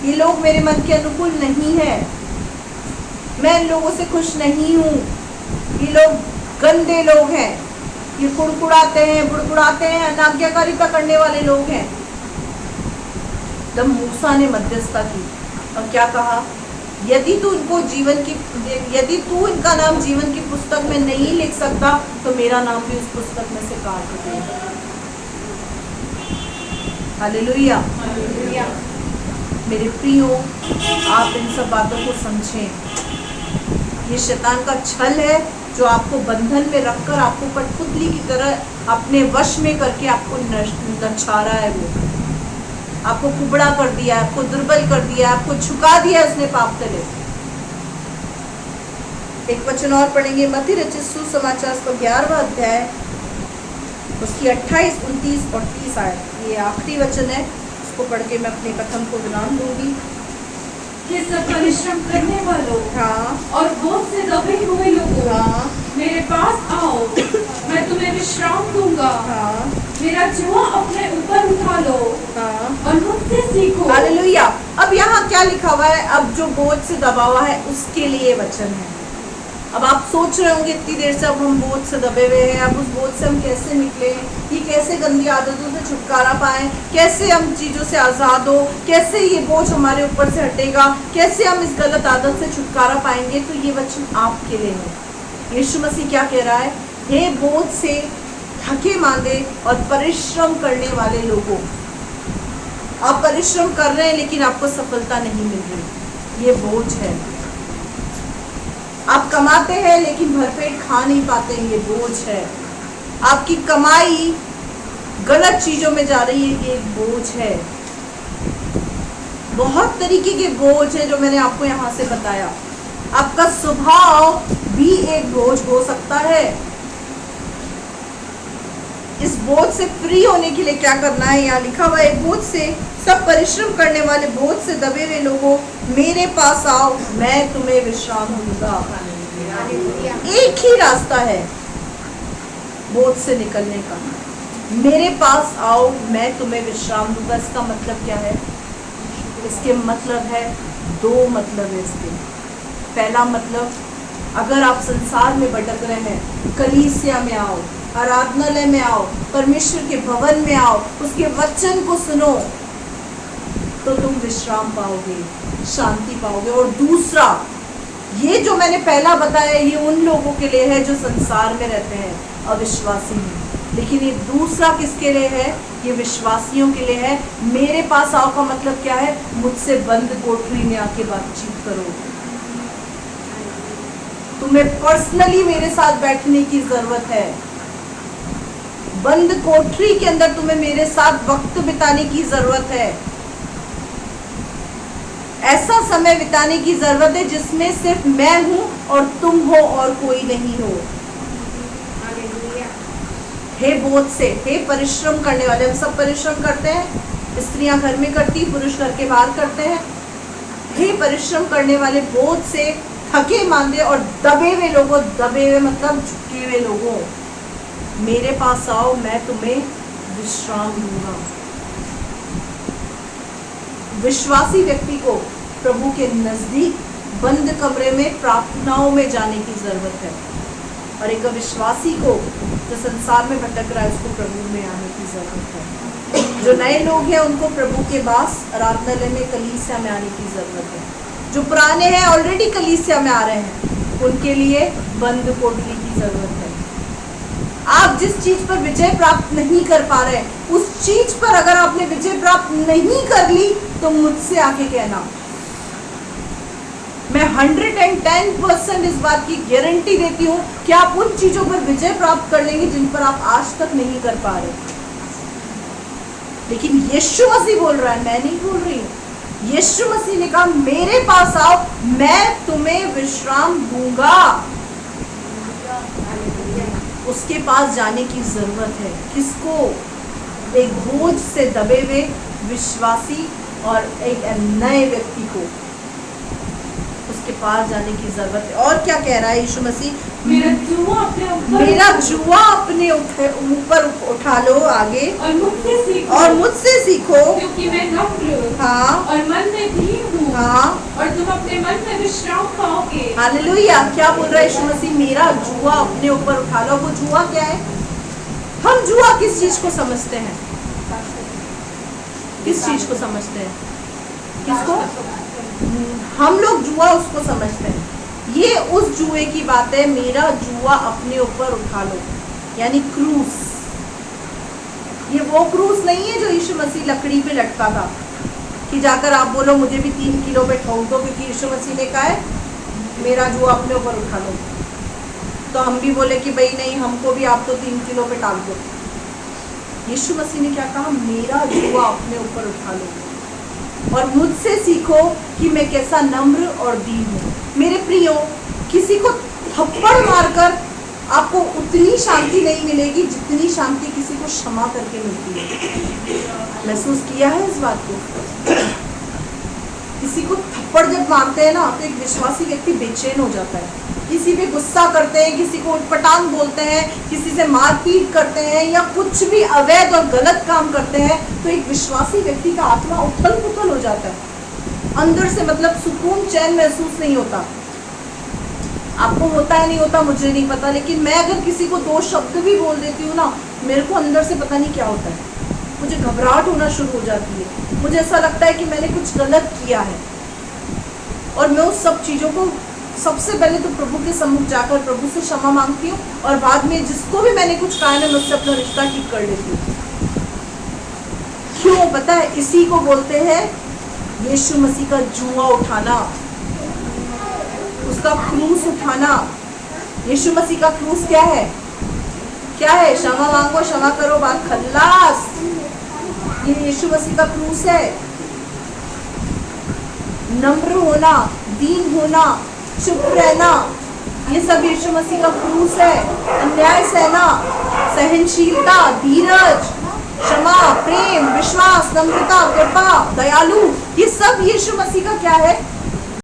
ये लोग मेरे मन के अनुकूल नहीं है, मैं इन लोगों से खुश नहीं हूँ, ये लोग गंदे लोग हैं, ये कुड़कुड़ाते हैं, बुड़कुड़ाते हैं, अनाज्ञाकारिता करने वाले लोग हैं। तब मूसा ने मध्यस्थता की और क्या कहा? यदि तू इनका नाम जीवन की पुस्तक में नहीं लिख सकता तो मेरा नाम भी उस पुस्तक में से काट दे। हालेलुया। मेरे प्रियो, आप इन सब बातों को समझें। ये शैतान का छल है जो आपको बंधन में रखकर आपको कठपुतली की तरह अपने वश में करके आपको नचा रहा है। वो आपको कुबड़ा कर दिया, आपको दुर्बल कर दिया, आपको झुका दिया उसने पाप तले। एक वचन और पढ़ेंगे, मत्ती रचित सुसमाचार का 11वां अध्याय, उसकी 28, 29 और 30 आयत। ये आखिरी वचन है, इसको पढ़ के मैं अपने कथन को विराम दूंगी। ये सब परिश्रम करने वालों, हाँ, और बहुत से दबे हुए लोगों, हाँ, मेरे पास आओ, मैं तुम्हें विश्राम दूंगा। हाँ, मेरा जुआ अपने ऊपर उठा लो, हाँ, और मुझसे सीखो। हालेलुया। अब यहाँ क्या लिखा हुआ है? अब जो बोझ से दबा हुआ है उसके लिए वचन है। अब आप सोच रहे होंगे इतनी देर से, अब हम बोझ से दबे हुए हैं, अब उस बोझ से हम कैसे निकले, ये कैसे गंदी आदतों से छुटकारा पाएं, कैसे हम चीज़ों से आज़ाद हो, कैसे ये बोझ हमारे ऊपर से हटेगा, कैसे हम इस गलत आदत से छुटकारा पाएंगे? तो ये वचन आपके लिए है। यीशु मसीह क्या कह रहा है? हे बोझ से थके मांदे और परिश्रम करने वाले लोगों, आप परिश्रम कर रहे हैं लेकिन आपको सफलता नहीं मिल रही, ये बोझ है। आप कमाते हैं लेकिन भरपेट खा नहीं पाते, ये बोझ है। आपकी कमाई गलत चीजों में जा रही है, ये एक बोझ है। बहुत तरीके के बोझ है जो मैंने आपको यहाँ से बताया। आपका स्वभाव भी एक बोझ हो सकता है। इस बोझ से फ्री होने के लिए क्या करना है? यहाँ लिखा हुआ है, बोझ से सब परिश्रम करने वाले बोझ से दबे हुए लोगों, मेरे पास आओ, मैं तुम्हें विश्राम दूंगा। एक ही रास्ता है बोझ से निकलने का, मेरे पास आओ, मैं तुम्हें विश्राम दूंगा। इसका मतलब क्या है? इसके मतलब है, दो मतलब है इसके। पहला मतलब, अगर आप संसार में भटक रहे हैं, कलीसिया में आओ, आराधनालय में आओ, परमेश्वर के भवन में आओ, उसके वचन को सुनो, तो तुम विश्राम पाओगे, शांति पाओगे। और दूसरा, ये जो मैंने पहला बताया ये उन लोगों के लिए है जो संसार में रहते हैं, अविश्वासी हैं। लेकिन ये दूसरा किसके लिए है? ये विश्वासियों के लिए है। मेरे पास आओ का मतलब क्या है? मुझसे बंद कोठरी में आके बातचीत करो। तुम्हें पर्सनली मेरे साथ बैठने की जरूरत है। बंद कोठरी के अंदर तुम्हें मेरे साथ वक्त बिताने की जरूरत है। ऐसा समय बिताने की जरूरत है जिसमें सिर्फ मैं हूं और तुम हो और कोई नहीं हो। हे बोझ से, हे परिश्रम करने वाले, हम सब परिश्रम करते हैं। स्त्रियां घर में करती, पुरुष घर के बाहर करते हैं। हे परिश्रम करने वाले, बोझ से थके मांदे और दबे हुए लोगों, दबे हुए मतलब झुके हुए लोगों, मेरे पास आओ, मैं तुम्हें विश्राम दूंगा। विश्वासी व्यक्ति को प्रभु के नजदीक बंद कमरे में प्रार्थनाओं में जाने की जरूरत है, और एक अविश्वासी को जो संसार में भटक रहा है उसको प्रभु में आने की जरूरत है। जो नए लोग हैं उनको प्रभु के पास आराधनालय में, कलीसिया में आने की जरूरत है। जो पुराने हैं ऑलरेडी कलीसिया में आ रहे हैं, उनके लिए बंद कोठरी की जरूरत है। आप जिस चीज पर विजय प्राप्त नहीं कर पा रहे, उस चीज पर अगर आपने विजय प्राप्त नहीं कर ली तो मुझसे आके कहना। मैं 110% इस बात की गारंटी देती हूं कि आप उन चीजों पर विजय प्राप्त कर लेंगे जिन पर आप आज तक नहीं कर पा रहे। लेकिन यीशु मसीह बोल रहा है, मैं नहीं बोल रही हूं। यीशु मसीह ने कहा मेरे पास आओ, मैं तुम्हें विश्राम दूंगा। उसके पास जाने की जरूरत है। किसको? एक बोझ से दबे हुए विश्वासी और एक नए व्यक्ति को उसके पास जाने की जरूरत है। और क्या कह रहा है यीशु मसीह? मेरा जुआ अपने ऊपर उठा लो आगे, और मुझसे सीखो क्योंकि मैं नम्र हाँ और मन में दीन हूँ हाँ, और तुम अपने मन में विश्राम पाओगे। हालेलुया। क्या बोल रहा है यीशु मसीह? मेरा जुआ अपने ऊपर उठा लो। वो जुआ क्या है? हम जुआ किस चीज को समझते हैं? किस चीज को समझते हैं? किसको? हम लोग जुआ उसको समझते हैं। ये उस जुए की बात है, मेरा जुआ अपने ऊपर उठा लो, यानी क्रूस। ये वो क्रूस नहीं है जो यीशु मसीह लकड़ी पे लटका था कि जाकर आप बोलो मुझे भी 3 किलो पे ठोक दो, क्योंकि यीशु मसीह ने कहा है मेरा जुआ अपने ऊपर उठा लो। तो हम भी बोले कि भाई नहीं, हमको भी आप तो 3 किलो पे टाल दो। यीशु मसीह ने क्या कहा? मेरा जुआ अपने ऊपर उठा लो और मुझसे सीखो कि मैं कैसा नम्र और दीन हूँ। मेरे प्रियो, किसी को थप्पड़ मारकर आपको उतनी शांति नहीं मिलेगी जितनी शांति किसी को क्षमा करके मिलती है। महसूस किया है इस बात को? किसी को थप्पड़ जब मारते हैं ना तो एक विश्वासी व्यक्ति बेचैन हो जाता है। किसी पे गुस्सा करते हैं, किसी को उटपटांग बोलते हैं, किसी से मारपीट करते हैं या कुछ भी अवैध और गलत काम करते हैं, तो एक विश्वासी व्यक्ति का आत्मा उथल पुथल हो जाता है। अंदर से मतलब सुकून, चैन महसूस नहीं होता। आपको होता है नहीं होता मुझे नहीं पता, लेकिन मैं अगर किसी को 2 शब्द भी बोल देती हूँ ना, मेरे को अंदर से पता नहीं क्या होता है। मुझे घबराहट होना शुरू हो जाती है। मुझे ऐसा लगता है कि मैंने कुछ गलत किया है, और मैं उस सब चीज़ों को सबसे पहले तो प्रभु के सम्मुख जाकर प्रभु से क्षमा मांगती हूँ, और बाद में जिसको भी मैंने कुछ कहा है मैं उससे अपना रिश्ता ठीक कर लेती हूँ। क्यों? पता है, इसी को बोलते हैं यीशु मसीह का जुआ उठाना, उसका क्रूस उठाना। यीशु मसीह का क्रूस क्या है? क्या है? क्षमा मांगो, क्षमा करो, बात खल्लास। ये यीशु मसीह का क्रूस है। नम्र होना, दीन होना, चुप रहना, ये सब यीशु मसीह का क्रूस है। अन्याय सहना, सहनशीलता, धीरज, क्षमा, प्रेम, विश्वास, नम्रता, कृपा, दयालु, ये सब यीशु मसीह का क्या है?